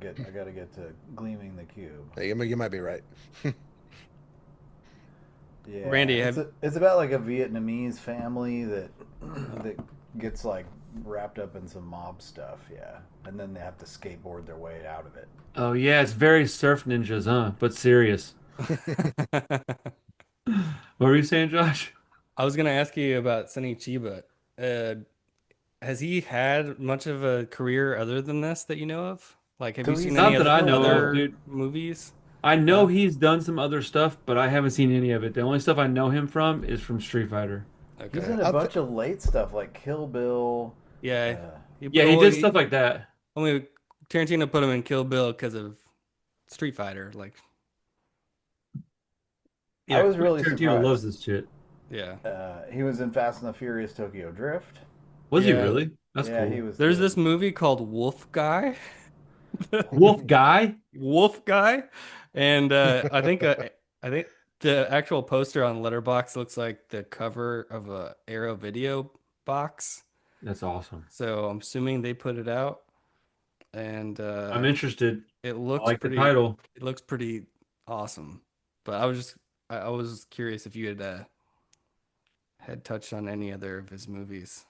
get to Gleaming the Cube. Hey, you might be right. Yeah, Randy, it's about like a Vietnamese family that that gets like wrapped up in some mob stuff, yeah, and then they have to skateboard their way out of it. Oh yeah, it's very Surf Ninjas, huh? But serious. What were you saying, Josh? I was gonna ask you about Sunny Chiba. has he had much of a career other than this that you know of? Like, have So you seen he's any Not that other I still know of, other dude. movies? I know No? he's done some other stuff, but I haven't seen any of it. The only stuff I know him from is from Street Fighter. he's Okay. in a bunch of late stuff like Kill Bill. Yeah. Uh, Yeah, he Well, did stuff like that. only Tarantino put him in Kill Bill because of Street Fighter. Like, I Yeah, was really Tarantino loves surprised. this shit. yeah. He was in Fast and the Furious Tokyo Drift. Was he Yeah. really? That's Yeah, he cool. was There's good. this movie called Wolf Guy. Wolf guy? Wolf Guy. And I think the actual poster on Letterbox looks like the cover of a Arrow video box. That's awesome. So I'm assuming they put it out, and I'm interested. it I looks like the pretty title. it looks pretty awesome. But I was curious if you had touched on any other of his movies.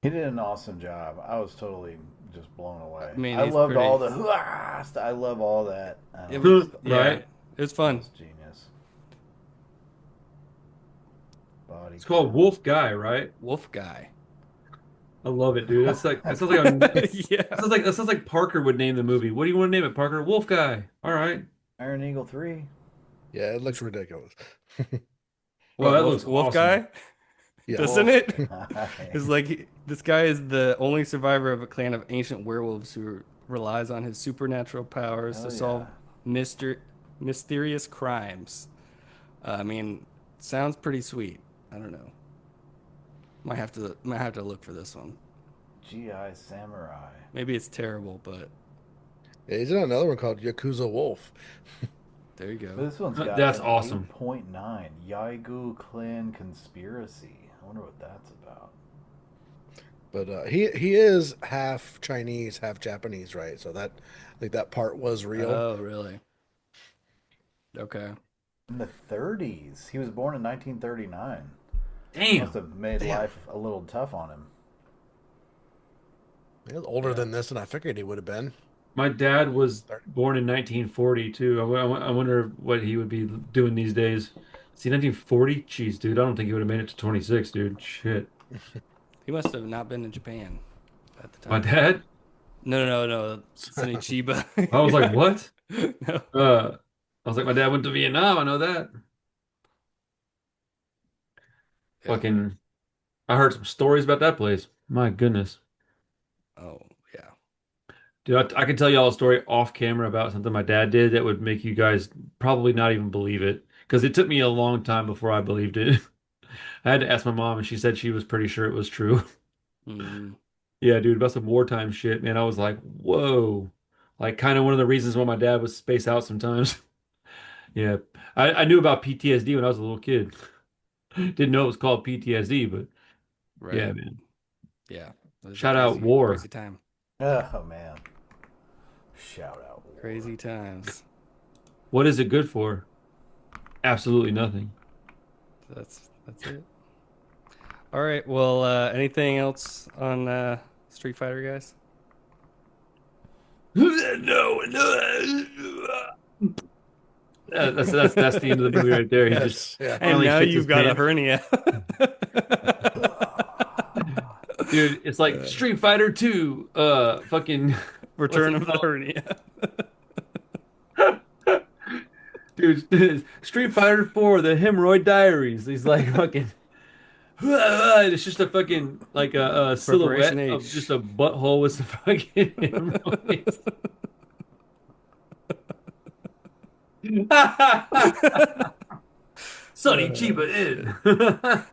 He did an awesome job. I was totally just blown I away. mean, I he's loved pretty all the I love all that. it was, yeah, Right? it was That fun. was genius. Body It's called count. Wolf Guy, right? Wolf Guy. I love it, dude. That's like that sounds like Yeah. that sounds like Parker would name the movie. What do you want to name it, Parker? Wolf Guy. All right. Iron Eagle 3. Yeah, it looks ridiculous. Well, What, that looks Wolf awesome. Guy? Yes. Doesn't Wolf it? guy. It's like this guy is the only survivor of a clan of ancient werewolves who relies on his supernatural powers to Hell solve yeah. myster mysterious crimes. I mean, sounds pretty sweet. I don't know. Might have to look for this one. GI Samurai. Maybe it's terrible, but Yeah, he's in another one called Yakuza Wolf. there you But go. this one's got That's an awesome. 8.9. Yaigu Clan Conspiracy. I wonder what that's about. But he is half Chinese, half Japanese, right? So that I think that part was real. Oh, really? Okay. In the 30s. He was born in 1939. Must Damn. have made Damn. life a little tough on him. He was older than this than I figured he would have been. My dad was 30. born in 1940 too. I wonder what he would be doing these days. See, 1940? Jeez, dude, I don't think he would have made it to 26, dude. Shit. He must have not been in Japan at the My time. dad? No. Sonny Chiba. I was like, what? No. I was like, my dad went to Vietnam. I know that. Yeah. Fucking, I heard some stories about that place. My goodness. Oh, yeah. Dude, I can tell you all a story off camera about something my dad did that would make you guys probably not even believe it. Because it took me a long time before I believed it. I had to ask my mom, and she said she was pretty sure it was true. Mm, Yeah, dude, about some wartime shit, man. I was like, whoa. Like, kind of one of the reasons why my dad would space out sometimes. Yeah. I knew about PTSD when I was a little kid. Didn't know it was called PTSD, but right. yeah, man. Yeah. It was a Shout out crazy war. time. Oh, man. Shout out. War. Crazy times. What is it good for? Absolutely nothing. So that's it. All right. Well, anything else on Street Fighter, guys? No. That's the end of the movie right there. He just Yes, yeah. And finally now shits his you've got a pants. hernia. Dude, it's like Street Fighter 2, fucking what's Return it of the called? hernia. Dude, Street Fighter 4, the Hemorrhoid Diaries. He's like fucking it's just a fucking like a Preparation silhouette of H. just a butthole with some fucking hemorrhoids. Sonny Chiba in.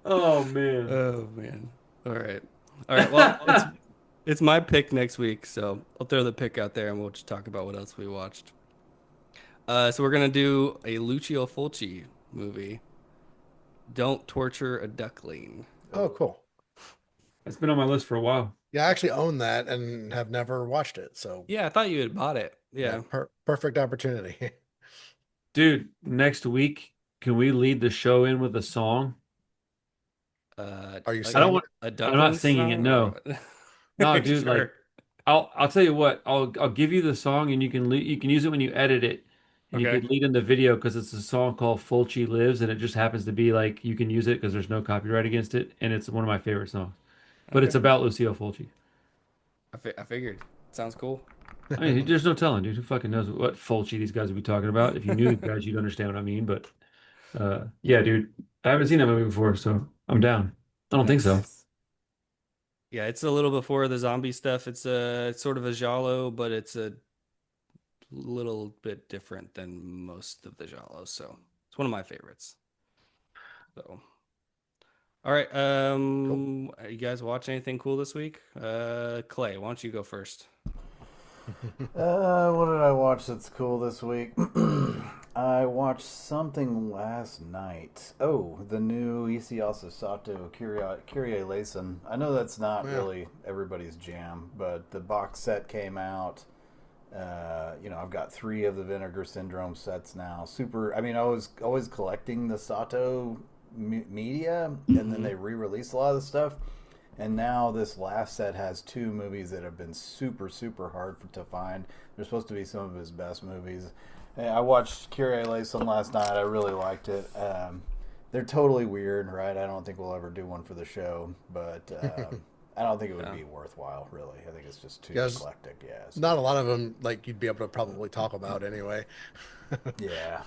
Oh man. Oh man. All right. All right. Well, it's my pick next week, so I'll throw the pick out there and we'll just talk about what else we watched. So we're gonna do a Lucio Fulci movie. Don't Torture a Duckling. Oh, cool. It's been on my list for a while. Yeah, I actually own that and have never watched it. So Yeah, I thought you had bought it. Yeah. perfect opportunity. Dude, next week, can we lead the show in with a song? Are you like I don't saying want a I'm duckling not singing it, song no. or what? No, dude, Sure. like I'll tell you what, I'll give you the song and you can use it when you edit it. and you Okay. could lead in the video because it's a song called Fulci Lives, and it just happens to be like you can use it because there's no copyright against it, and it's one of my favorite songs. But it's Okay. about Lucille Fulci. I figured. Sounds cool. I mean, there's no telling, dude. Who fucking knows what Fulci these guys would be talking about? If you knew these guys, you'd understand what I mean. But yeah, dude, I haven't seen that movie before, so I'm down. I don't think so. Nice. Yeah, it's a little before the zombie stuff. It's sort of a giallo, but it's a little bit different than most of the giallos. So it's one of my favorites. So, all right. Cool. You guys watch anything cool this week? Clay, why don't you go first? What did I watch that's cool this week? I watched something last night. Oh, the new Isiasa Sato Kyrie Eleison. I know that's not Yeah. really everybody's jam, but the box set came out. I've got 3 of the Vinegar Syndrome sets now. Super. I mean, I was always collecting the Sato media, and then they re-released a lot of the stuff. And now this last set has 2 movies that have been super, super hard to find. They're supposed to be some of his best movies. I watched Kyrie Eleison last night. I really liked it. They're totally weird, right? I don't think we'll ever do one for the show, but I don't think it would Yeah. be worthwhile, really. I think it's just too Yes. eclectic. Yeah. Not a lot of them like you'd be able to probably talk about anyway. Yeah.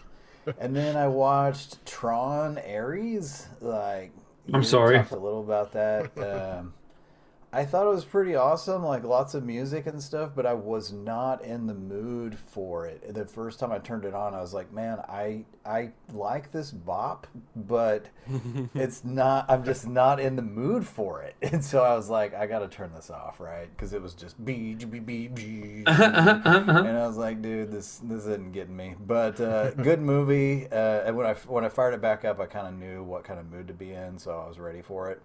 And then I watched Tron Ares. Like, I'm you sorry. talked a little about that. I thought it was pretty awesome, like lots of music and stuff, but I was not in the mood for it. The first time I turned it on, I was like, man, I like this bop, but it's not, I'm just not in the mood for it. And so I was like, I got to turn this off, right? Because it was just and I was like, dude, this isn't getting me. But good movie. And when I fired it back up, I kind of knew what kind of mood to be in, so I was ready for it.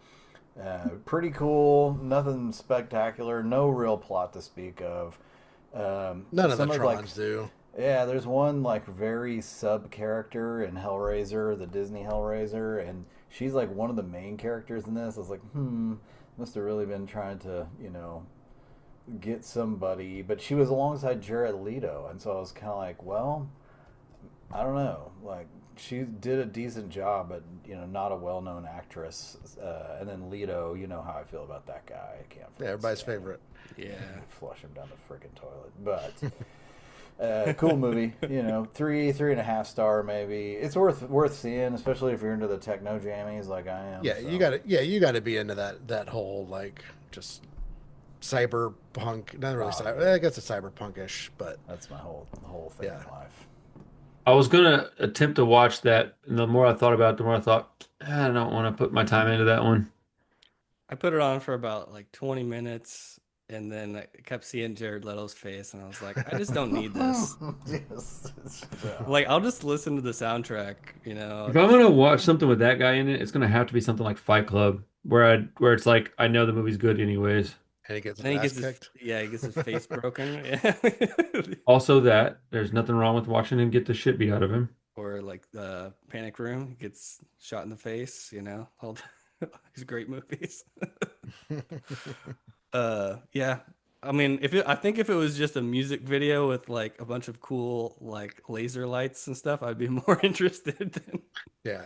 Pretty cool. Nothing spectacular. No real plot to speak of. None of the some Trons do. Yeah, there's one like very sub character in Hellraiser, the Disney Hellraiser, and she's like one of the main characters in this. I was like, must have really been trying to, get somebody. But she was alongside Jared Leto, and so I was kind of like, well, I don't know. Like, she did a decent job, but not a well-known actress. And then Leto, you know how I feel about that guy. I can't. Yeah, everybody's stand him. favorite. Yeah. Flush him down the freaking toilet. But cool movie. 3.5 star maybe. It's worth seeing, especially if you're into the techno jammies like I am. Yeah, so. you got to be into that whole like just cyberpunk. Not really cyber. I guess it's cyberpunkish, but That's my whole thing Yeah. in life. I was gonna attempt to watch that, and the more I thought about it, the more I thought, I don't want to put my time into that one. I put it on for about like 20 minutes and then I kept seeing Jared Leto's face and I was like, I just don't need this. Yes. Like, I'll just listen to the soundtrack, If I'm gonna watch something with that guy in it, it's gonna have to be something like Fight Club, where it's like I know the movie's good anyways. and he gets Then he his ass gets his, kicked. yeah, he gets his face broken. Yeah. Also, that there's nothing wrong with watching him get the shit beat out of him. Or like the Panic Room, he gets shot in the face, all these great movies. Yeah. I mean, I think if it was just a music video with like a bunch of cool like laser lights and stuff, I'd be more interested than Yeah,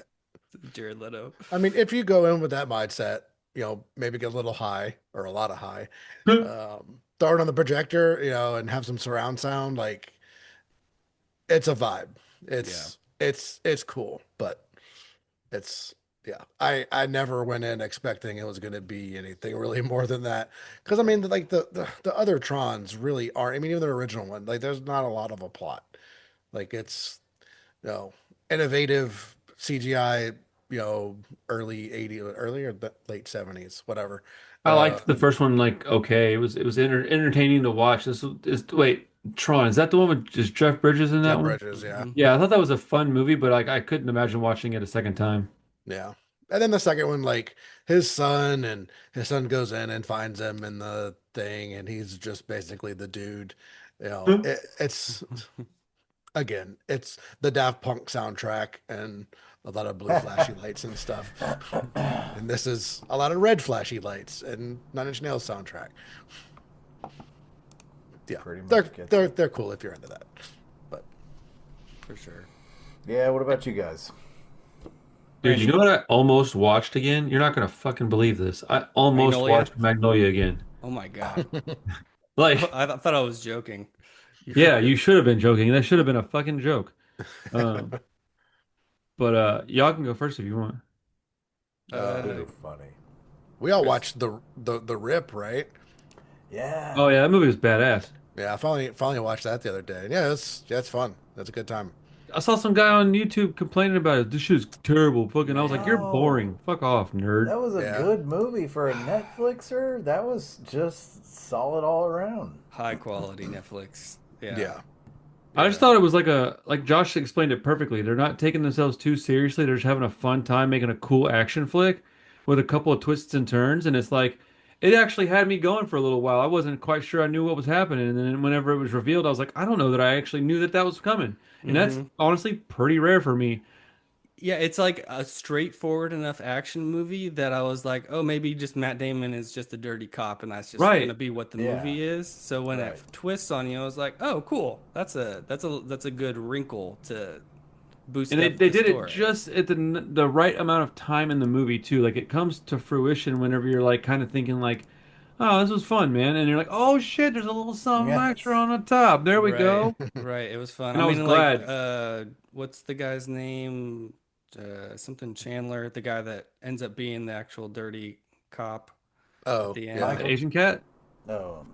Jared Leto. I mean, if you go in with that mindset, maybe get a little high or a lot of high, throw it on the projector, and have some surround sound. Like, it's a vibe. It's cool, but it's yeah. I never went in expecting it was going to be anything really more than that. Because I mean, like the other Trons really are. I mean, even the original one, like there's not a lot of a plot. Like it's innovative CGI. Early 80s, early or late 70s, whatever. I liked the first one, like okay, it was entertaining to watch. This is wait, Tron, is that the one with just Jeff Bridges in that Jeff one? Bridges, yeah. Mhm. Yeah, I thought that was a fun movie, but like I couldn't imagine watching it a second time. Yeah. And then the second one, like his son goes in and finds him in the thing, and he's just basically the dude. It's again, it's the Daft Punk soundtrack and a lot of blue flashy lights and stuff. And this is a lot of red flashy lights and Nine Inch Nails soundtrack. Yeah, Pretty much gets they're cool if you're into that. But for sure. Yeah, what about you guys? Dude, you know what I almost watched again? You're not gonna fucking believe this. I almost Magnolia. watched Magnolia again. Oh my god. Like, Thought I was joking. yeah, you should have been joking. That should have been a fucking joke. Um, but y'all can go first if you want. Uh, Too funny. We all Chris. watched the Rip, right? Oh Yeah. yeah, that movie was badass. Yeah, I finally watched that the other day. Yeah, it's fun. That's a good time. I saw some guy on YouTube complaining about it. This shit's terrible. Fucking, I was like, you're No. boring. Fuck off, nerd. That was a Yeah, good movie for a Netflixer. That was just solid all around. High quality Netflix. Yeah. yeah, I just thought it was like Josh explained it perfectly. They're not taking themselves too seriously. They're just having a fun time making a cool action flick with a couple of twists and turns. And it's like, it actually had me going for a little while. I wasn't quite sure I knew what was happening. And then whenever it was revealed, I was like, I don't know that I actually knew that that was coming. And that's hmm honestly pretty rare for me. Yeah, it's like a straightforward enough action movie that I was like, oh, maybe just Matt Damon is just a dirty cop, and that's just gonna Right. be what the Yeah. movie is. So when it Right. twists on you, I was like, oh, cool. That's a good wrinkle to boost And they, up they the did it story. just at the right amount of time in the movie too. Like it comes to fruition whenever you're like kind of thinking like, oh, this was fun, man. And you're like, oh shit, there's a little something extra Yes. on the top. There we Right, go. right. It was fun. And I I was mean, like, glad. what's the guy's name? Something Chandler, the guy that ends up being the actual dirty cop at oh the yeah. end. The Michael? Asian cat? No.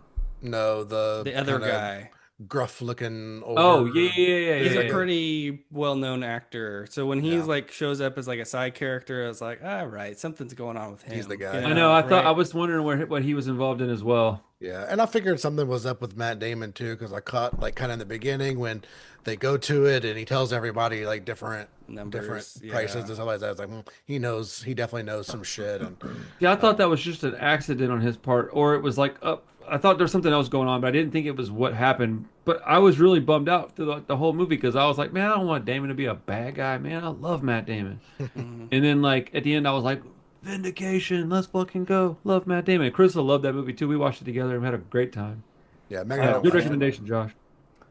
No, the The other kind of guy. gruff looking Oh, yeah, older. yeah, yeah, He's yeah, a yeah. pretty well-known actor. So when he's Yeah, like shows up as like a side character, I was like, all right, something's going on with he's the him, guy. I know. I thought I right? was wondering what he was involved in as well. Yeah, and I figured something was up with Matt Damon too, because I caught like kind of in the beginning when they go to it and he tells everybody like different Numbers, prices yeah. and stuff like that. I was like, he definitely knows some shit, and Yeah, I thought that was just an accident on his part, or it was like, I thought there was something else going on, but I didn't think it was what happened. But I was really bummed out through the whole movie because I was like, man, I don't want Damon to be a bad guy, man. I love Matt Damon. Mhm. And then like at the end, I was like, Vindication, let's fucking go. Love Matt Damon. Crystal loved that movie too. We watched it together and had a great time. yeah, Kyle Good Magnolia. Chandler. recommendation, Josh.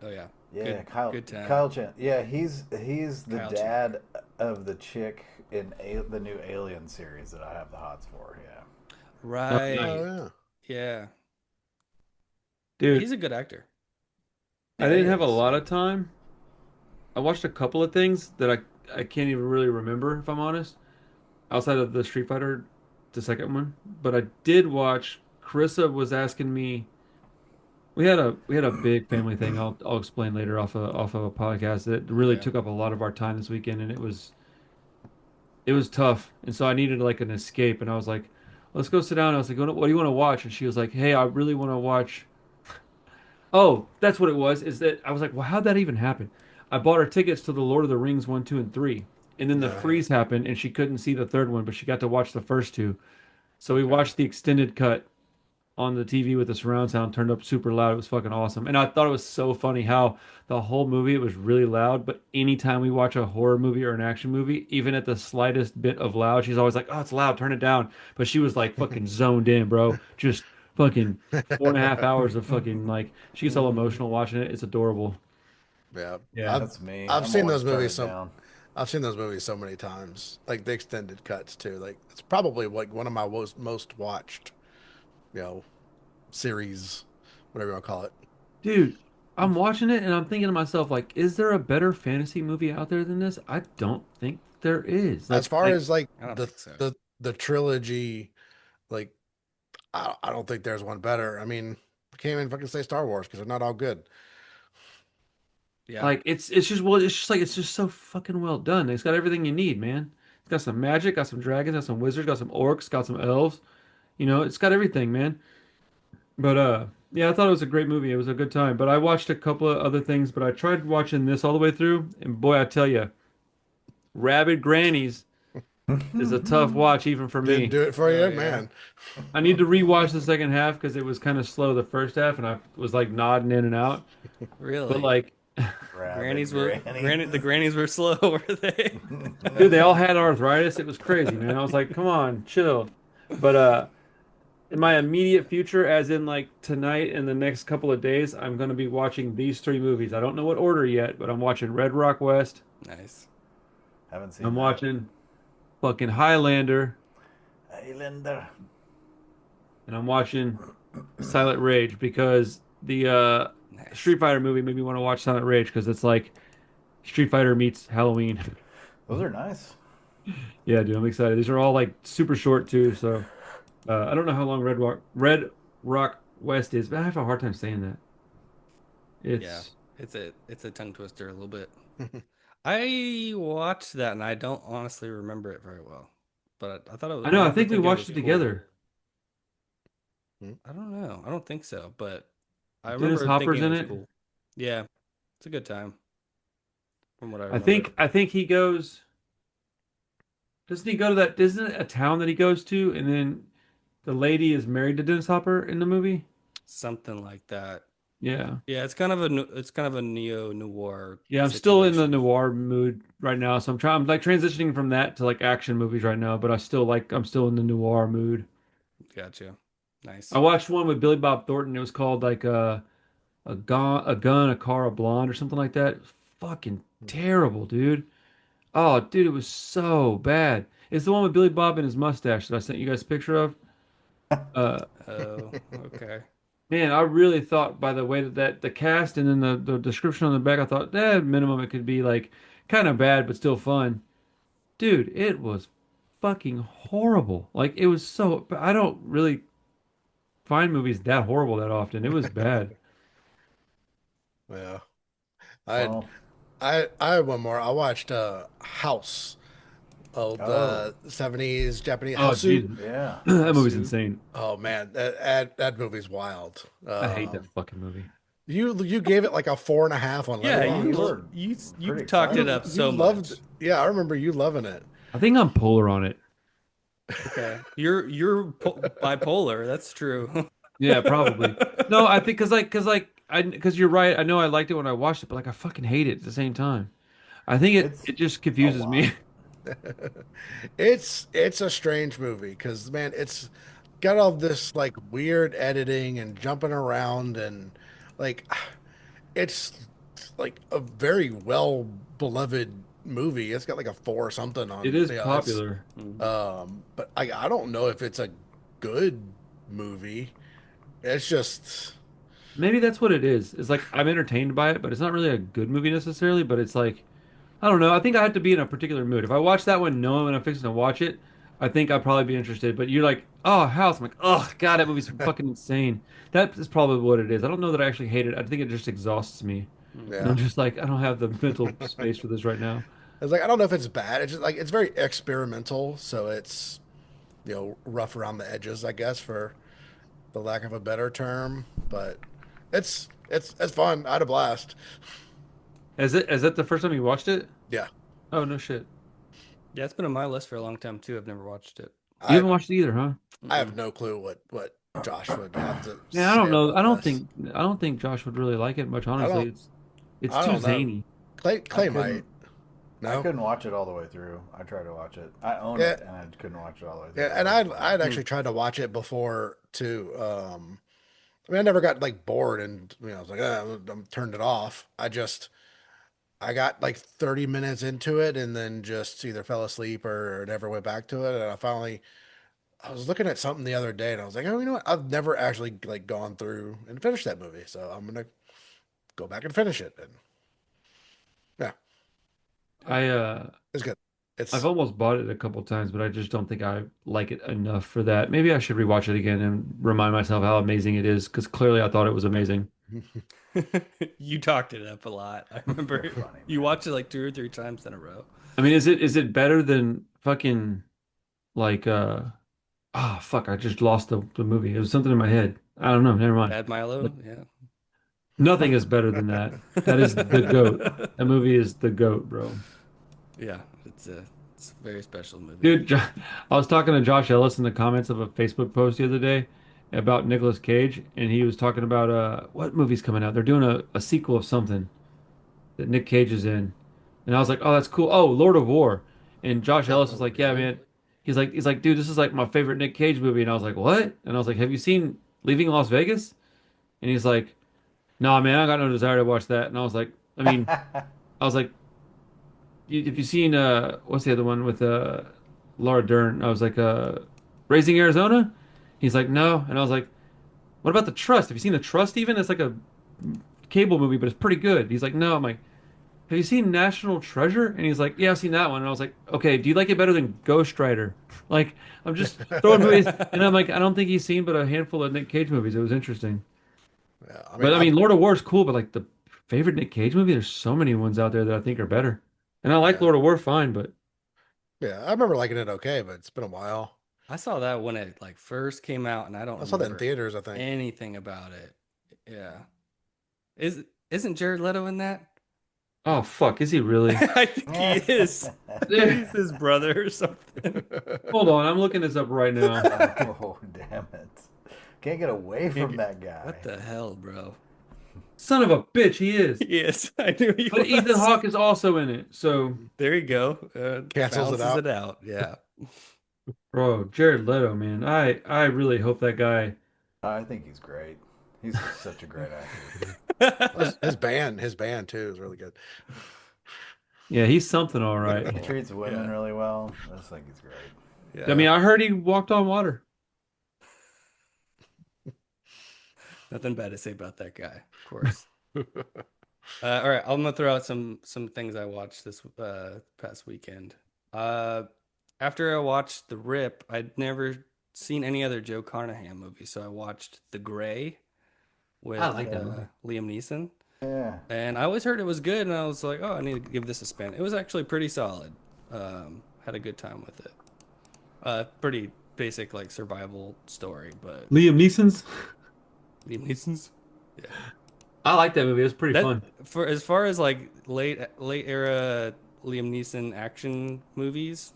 Oh yeah, Yeah, good, Kyle good time. Kyle Chan. Yeah, he's the Kyle dad of the chick in the new Alien series that I have the hots for. Yeah. Right, Oh yeah. Dude, He's a good actor. I Yeah, he didn't have a is. lot of time. I watched a couple of things that I can't even really remember, if I'm honest, outside of the Street Fighter, the second one. But I did watch. Carissa was asking me. We had a big family thing. I'll explain later off of a podcast that really Yeah. took up a lot of our time this weekend, and it was tough. And so I needed like an escape, and I was like, let's go sit down. I was like, what do you want to watch? And she was like, hey, I really want to watch. Oh, that's what it was. Is that I was like, well, how'd that even happen? I bought her tickets to the Lord of the Rings 1, 2, and 3. And then the yeah. freeze happened and she couldn't see the third one, but she got to watch the first two. So we watched the extended cut on the TV with the surround sound turned up super loud. It was fucking awesome. And I thought it was so funny how the whole movie it was really loud, but anytime we watch a horror movie or an action movie, even at the slightest bit of loud, she's always like, "Oh, it's loud, turn it down." But she was like fucking zoned in, bro. Just fucking 4.5 hours of fucking like she gets all Mhm. emotional watching it. It's adorable. Yeah, Yeah. I've That's me. I've I'm seen always those turning movies it so down. I've seen those movies so many times, like the extended cuts too. Like it's probably like one of my most watched, you know, series, whatever you want to call it. Dude, I'm watching it and I'm thinking to myself, like, is there a better fantasy movie out there than this? I don't think there is. As far as like I don't the think so. the trilogy, like I don't think there's one better. I mean, I can't even fucking say Star Wars because they're not all good. Yeah. like it's just well, it's just like it's just so fucking well done. It's got everything you need, man. It's got some magic, got some dragons, got some wizards, got some orcs, got some elves. It's got everything, man. But yeah, I thought it was a great movie. It was a good time. But I watched a couple of other things, but I tried watching this all the way through, and boy, I tell you, Rabid Grannies is a tough watch even for Didn't me. do it for Oh you, yeah. man. I need to rewatch the second half because it was kind of slow the first half, and I was like nodding in and out. But Really? like, Rabbit The granny. grannies were slow, were they? dude, they all had arthritis. It was crazy, man. I was like, come on, chill. But in my immediate future, as in like tonight and the next couple of days, I'm going to be watching these three movies. I don't know what order yet, but I'm watching Red Rock West. Nice. Haven't seen I'm that. watching fucking Highlander, Highlander. and I'm watching Silent Rage because the Nice. Street Fighter movie made me want to watch Silent Rage because it's like Street Fighter meets Halloween. Those are nice. Yeah, dude, I'm excited. These are all like super short too, so I don't know how long Red Rock West is, but I have a hard time saying that. Yeah. It's It's a tongue twister a little bit. I watched that and I don't honestly remember it very well. But I thought I I know, I remember think we thinking it watched was it cool. together. I don't know. I don't think so, but I Dennis remember thinking Hopper's it in was it. cool. Yeah, it's a good time from what I I remember. think I think he goes. Doesn't he go to that? Isn't it a town that he goes to, and then the lady is married to Dennis Hopper in the movie? Something like that. Yeah. Yeah, it's kind of a neo noir Yeah, I'm still in the situation. noir mood right now, so I'm like transitioning from that to like action movies right now, but I'm still in the noir mood. Gotcha. I Nice. watched one with Billy Bob Thornton. It was called like a car, a blonde, or something like that. It was fucking terrible, dude. Oh, dude, it was so bad. It's the one with Billy Bob and his mustache that I sent you guys a picture of. Uh, Oh, okay. Man, I really thought by the way that the cast and then the description on the back, I thought, minimum it could be like kind of bad but still fun. Dude, it was fucking horrible. Like it was so, I don't really find movies that horrible that often. It was bad. Yeah. I Well, I had one more. I watched House, old oh, 70s Japanese Oh, Hausu. Jesus. yeah. That movie's Hausu. insane. Oh man, that movie's wild. I hate that fucking movie. You gave it like a 4.5 on Yeah, Yeah, you Letterboxd. were you pretty talked it excited. You up you so loved, much. yeah, I remember you loving it. I think I'm polar on it. Okay. You're bipolar. That's true. Yeah, probably. No, I think because you're right. I know I liked it when I watched it, but like I fucking hate it at the same time. I think It's it just a confuses me. lot. It's a strange movie because man, it's got all this like weird editing and jumping around and like it's like a very well beloved movie. It's got like a four or something It on, is yeah, it's popular. Mhm. but I don't know if it's a good movie. It's just Maybe that's what it is. It's like I'm entertained by it, but it's not really a good movie necessarily. But it's like I don't know. I think I have to be in a particular mood. If I watch that one knowing when I'm fixing to watch it, I think I'd probably be interested. But you're like, oh, House. I'm like, oh, God, that movie's fucking insane. That is probably what it is. I don't know that I actually hate it. I think it just exhausts me. And I'm yeah. just like, I don't have the mental space for this right now. It's like I don't know if it's bad. It's just like it's very experimental, so it's rough around the edges, I guess, for the lack of a better term. But it's fun. I had a blast. Is that the first time you watched it? Yeah, Oh, no shit. Yeah, it's been on my list for a long time too. I've never watched it. You I haven't watched it either, huh? I have Mm-mm. no clue what Josh would have to Yeah, I don't say know. about this. I don't think Josh would really like it much, I honestly. don't It's I too don't know. zany. I Clay might. couldn't. I No. couldn't watch it all the way through. I tried to watch it. I own Yeah, it, and I couldn't watch it all the way yeah, through. and I was I'd Hmm. actually tried to watch it before too. I mean, I never got like bored and I was like, I'm turned it off. I got like 30 minutes into it and then just either fell asleep or never went back to it. And I was looking at something the other day and I was like, oh, you know what? I've never actually like gone through and finished that movie. So I'm gonna go back and finish it. And yeah, I it's good. I've It's almost bought it a couple times, but I just don't think I like it enough for that. Maybe I should rewatch it again and remind myself how amazing it is, because clearly I thought it was amazing. You talked it up a lot. I you're remember funny, you man. watched it like 2 or 3 times in a row. I mean, is it better than fucking like fuck, I just lost the movie. It was something in my head. I don't know, never mind. Bad Like, Milo, yeah. nothing is better than that. That is the GOAT. That movie is the GOAT, bro. Yeah, it's a very special movie. Dude, I was talking to Josh Ellis in the comments of a Facebook post the other day about Nicolas Cage, and he was talking about what movie's coming out. They're doing a sequel of something that Nick Cage is in. And I was like, "Oh, that's cool. Oh, Lord of War." And Josh Ellis was oh like, "Yeah, really? man." he's like, dude, this is like my favorite Nick Cage movie. And I was like, what? And I was like, have you seen Leaving Las Vegas? And he's like, no, man, I got no desire to watch that. And I was like, I mean, I was like, if you've seen what's the other one with Laura Dern? I was like, Raising Arizona? He's like, no. And I was like, what about The Trust? Have you seen The Trust even? It's like a cable movie, but it's pretty good. He's like, no. I'm like, have you seen National Treasure? And he's like, yeah, I've seen that one. And I was like, okay, do you like it better than Ghost Rider? Like, I'm just throwing movies, and I'm like, I don't think he's seen but a handful of Nick Cage movies. It was interesting. Yeah, I mean, But I mean, Lord of War is cool, but like the favorite Nick Cage movie, there's so many ones out there that I think are better. And I like yeah, Lord of War fine, but yeah. I remember liking it okay, but it's been a while. I saw that when it like first came out, and I don't I saw that in remember theaters, I think. anything about it. Yeah, isn't Jared Leto in that? oh fuck, is he really? I think he is. He's his brother or something. Hold on, I'm looking this up right now. Oh, damn it. Can't get away from that guy. What the hell, bro? Son of a bitch, he is. Yes, I knew he But Ethan was. Hawke is also in it. So, There you go. Cancels it Balances out. it out. Yeah. bro, Jared Leto, man, I really hope that guy. I think he's great. He's such a great actor. His band too is really good. Yeah, he's something all right. He treats women Yeah. really well. I just think he's great. Yeah. I mean, I heard he walked on water. Nothing bad to say about that guy, of course. All right, I'm gonna throw out some things I watched this past weekend. Uh, After I watched The Rip, I'd never seen any other Joe Carnahan movie, so I watched The Gray I with like that movie. Liam Neeson, Yeah. and I always heard it was good, and I was like, oh, I need to give this a spin. It was actually pretty solid. Had a good time with it. Pretty basic like survival story, but Liam Neeson's. Liam Neeson's. Yeah. I like that movie. It was pretty That fun. for as far as like late era Liam Neeson action movies,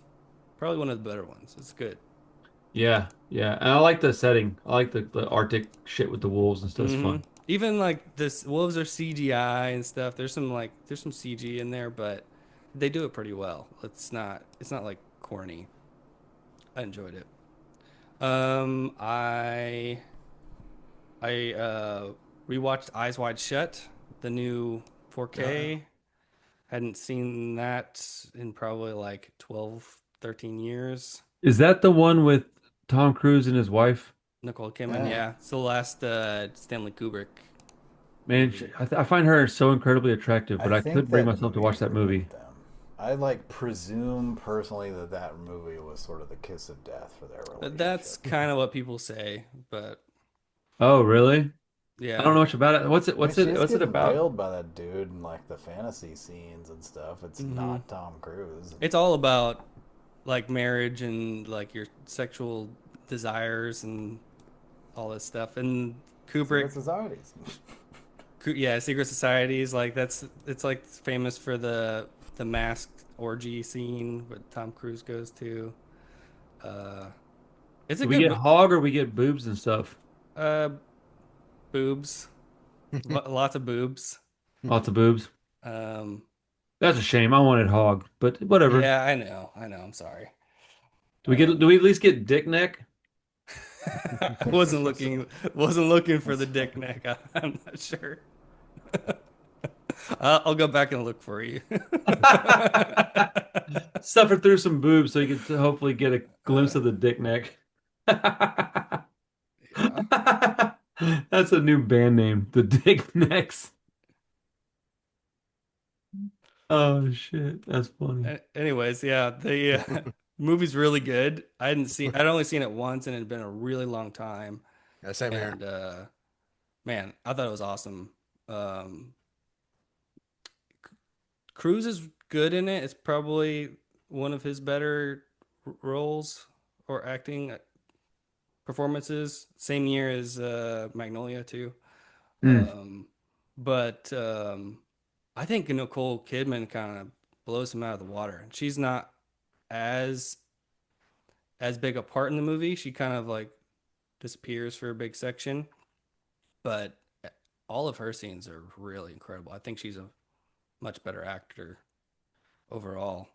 probably one of the better ones. It's good. Yeah, yeah, and I like the setting. I like the Arctic shit with the wolves and stuff. It's hmm fun. Even like this wolves are CGI and stuff. There's some CG in there, but they do it pretty well. It's not like corny. I enjoyed it. Um, I I rewatched Eyes Wide Shut, the new 4K. Hadn't seen that in probably like 12, 13 years. Is that the one with Tom Cruise and his wife? Nicole Kidman, Yeah. yeah. It's the last Stanley Kubrick Man, movie. I find her so incredibly attractive, but I I think couldn't bring that myself to movie watch that movie. ruined them. I like presume personally that that movie was sort of the kiss of death for their But that's relationship. kind of what people say, but Oh, really? I don't yeah. know much about it. What's it? I mean, What's she's it? What's it getting about? railed by that dude in like the fantasy scenes and stuff. It's hmm not Tom Cruise. It's all about like marriage and like your sexual desires and all this stuff. And Kubrick, Secret societies. Yeah, secret societies like it's like famous for the masked orgy scene that Tom Cruise goes to. Uh, it's a Do we good get hog or we get boobs and stuff? uh boobs, lots of boobs. Lots of boobs. Um, That's a shame. I wanted hog, but whatever. yeah, I know. I'm sorry. Do we get? Do we at least get dick neck? Wasn't looking for the dick neck. I'm not sure. I'll go back and look for you. Suffer through some boobs so you can hopefully get a glimpse of the dick neck. Yeah. That's a new band name, the Dick Necks. Oh shit, that's funny. Anyways, yeah, the movie's really good. I'd only seen it once, and it had been a really long time. Yeah, same here. And man, I thought it was awesome. Um, Cruz is good in it. It's probably one of his better roles or acting performances. Same year as Magnolia too. Mm. Um, but I think Nicole Kidman kind of blows him out of the water. She's not as big a part in the movie. She kind of like disappears for a big section, but all of her scenes are really incredible. I think she's a much better actor overall.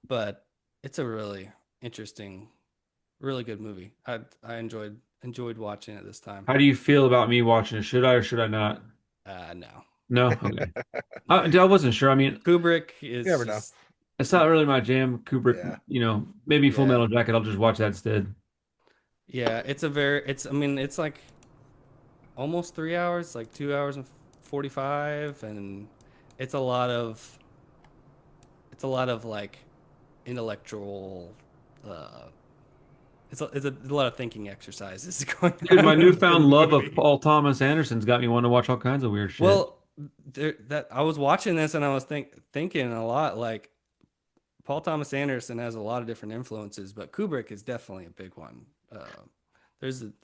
But it's a really interesting Really good movie. I enjoyed watching it this time. How do you feel about me watching it? Should I or should I not? No. No? Okay. I wasn't sure. I mean, Kubrick You is never know. just it's not really my jam. Kubrick, Yeah. maybe Full Yeah. Metal Jacket. I'll just watch that instead. yeah, it's I mean, it's like almost 3 hours, like 2 hours and 45, and it's a lot of like intellectual uh it's a lot of thinking exercises going Dude, on my in newfound the love of movie. Paul Thomas Anderson's got me wanting to watch all kinds of weird shit. Well, that I was watching this and I was thinking a lot like Paul Thomas Anderson has a lot of different influences, but Kubrick is definitely a big one.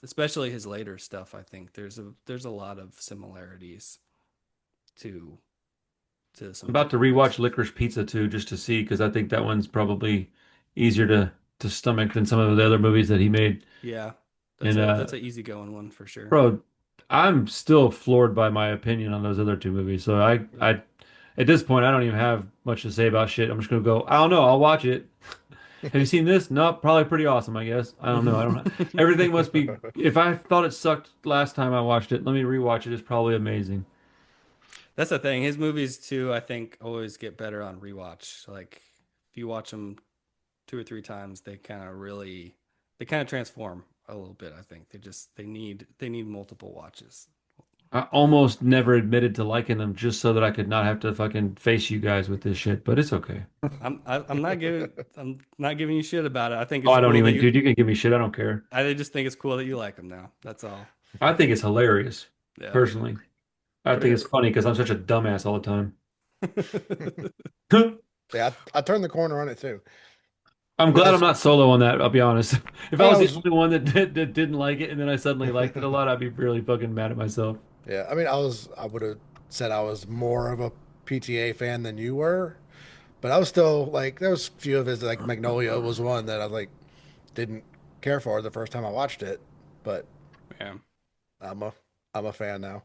Especially his later stuff. I think there's a lot of similarities to I'm some of about to the movies. rewatch Licorice Pizza too, just to see, because I think that one's probably easier to stomach than some of the other movies that he made. Yeah, And that's an easygoing one for sure. bro, I'm still floored by my opinion on those other two movies. So I at this point I don't even have much to say about shit. I'm just gonna go, I don't know, I'll watch it. Have you seen this? No, probably pretty awesome, I guess. I don't know. I don't know. Everything must be, if I thought it sucked last time I watched it, let me rewatch it. It's probably amazing. That's the thing. His movies too, I think, always get better on rewatch. Like if you watch them 2 or 3 times, they kind of transform a little bit. I think they need multiple watches. I almost never admitted to liking them just so that I could not have to fucking face you guys with this shit, but it's okay. I'm not giving you shit about it. I think Oh, it's I don't cool that even, dude, you can give me shit. I don't care. I just think it's cool that you like them now. That's all. I think it's hilarious, Yeah. personally. I think it's funny because I'm such a dumbass all the time. Yeah, I turned the corner on it too. I'm I mean, glad I'm that's. not solo on that, I'll be honest. If I I mean, was the only one that didn't like it and then I suddenly liked it a lot, I'd be really fucking mad at myself. Yeah. I mean, I would have said I was more of a PTA fan than you were, but I was still like, there was a few of his, like Magnolia was one that I like didn't care for the first time I watched it, but Yeah. I'm a, I'm a fan now.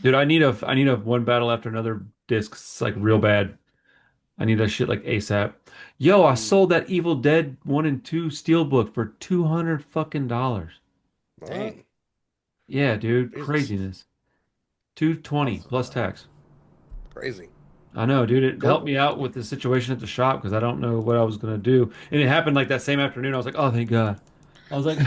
Dude, I need a one battle after another disc. It's like real bad. I need that shit like ASAP. Yo, I Mm, sold that Evil Dead 1 and 2 steelbook for 200 fucking dollars. What? dang. Yeah, dude, Jesus. craziness. 220 That's plus tax. Crazy. I know, dude. It helped Cool. me out with the situation at the shop because I don't know what I was gonna do. And it happened like that same afternoon. I was like, oh, thank God. I was like,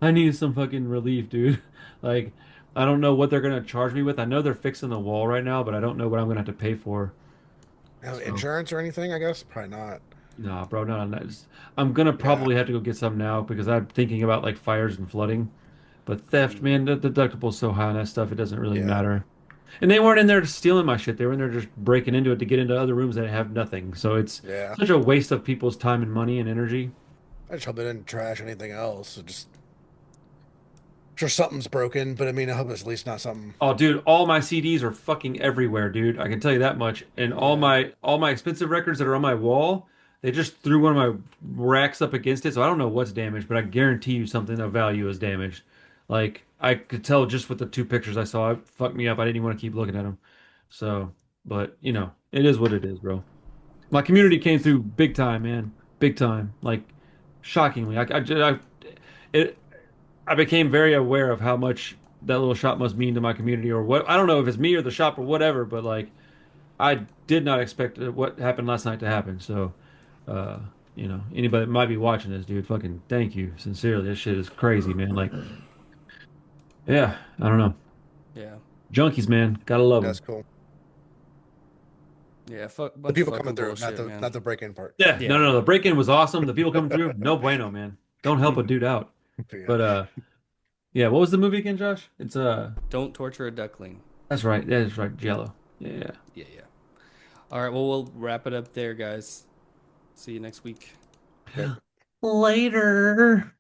I needed some fucking relief, dude. Like, I don't know what they're gonna charge me with. I know they're fixing the wall right now, but I don't know what I'm gonna have to pay for. Have So, insurance or anything, I guess? Probably not. nah, bro, no, no. I'm gonna Yeah. probably have to go get some now because I'm thinking about like fires and flooding. But theft, Mm, man, the deductible's so high on that stuff, it doesn't really Yeah. matter. And they weren't in there stealing my shit. They were in there just breaking into it to get into other rooms that have nothing. So it's Yeah. such a waste of people's time and money and energy. I just hope they didn't trash anything else. It just, I'm sure something's broken, but I mean, I hope it's at least not something. Oh, dude, all my CDs are fucking everywhere, dude. I can tell you that much. And yeah. all my expensive records that are on my wall, they just threw one of my racks up against it. So I don't know what's damaged, but I guarantee you something of value is damaged. Like I could tell just with the two pictures I saw, it fucked me up. I didn't even want to keep looking at them. So, but it is what it is, bro. My community came through big time, man. Big time. Like shockingly. It, I became very aware of how much that little shop must mean to my community or what. I don't know if it's me or the shop or whatever, but like I did not expect what happened last night to happen. So, uh, anybody that might be watching this, dude, fucking thank you. Sincerely. This shit is crazy, man. Like, yeah, I don't know. Yeah. Junkies, man. Gotta love them. That's cool. Yeah. The Bunch of people coming fucking through, bullshit, not man. the break-in part. Yeah, no, Yeah. no, no. The break-in was awesome. The people coming through, no bueno, man. Don't help a dude out. Yeah. But yeah, what was the movie again, Josh? It's Don't torture a duckling. that's right. That is right. Jello. Yeah. Yeah, yeah. All right, well, we'll wrap it up there, guys. See you next week. Okay. Later.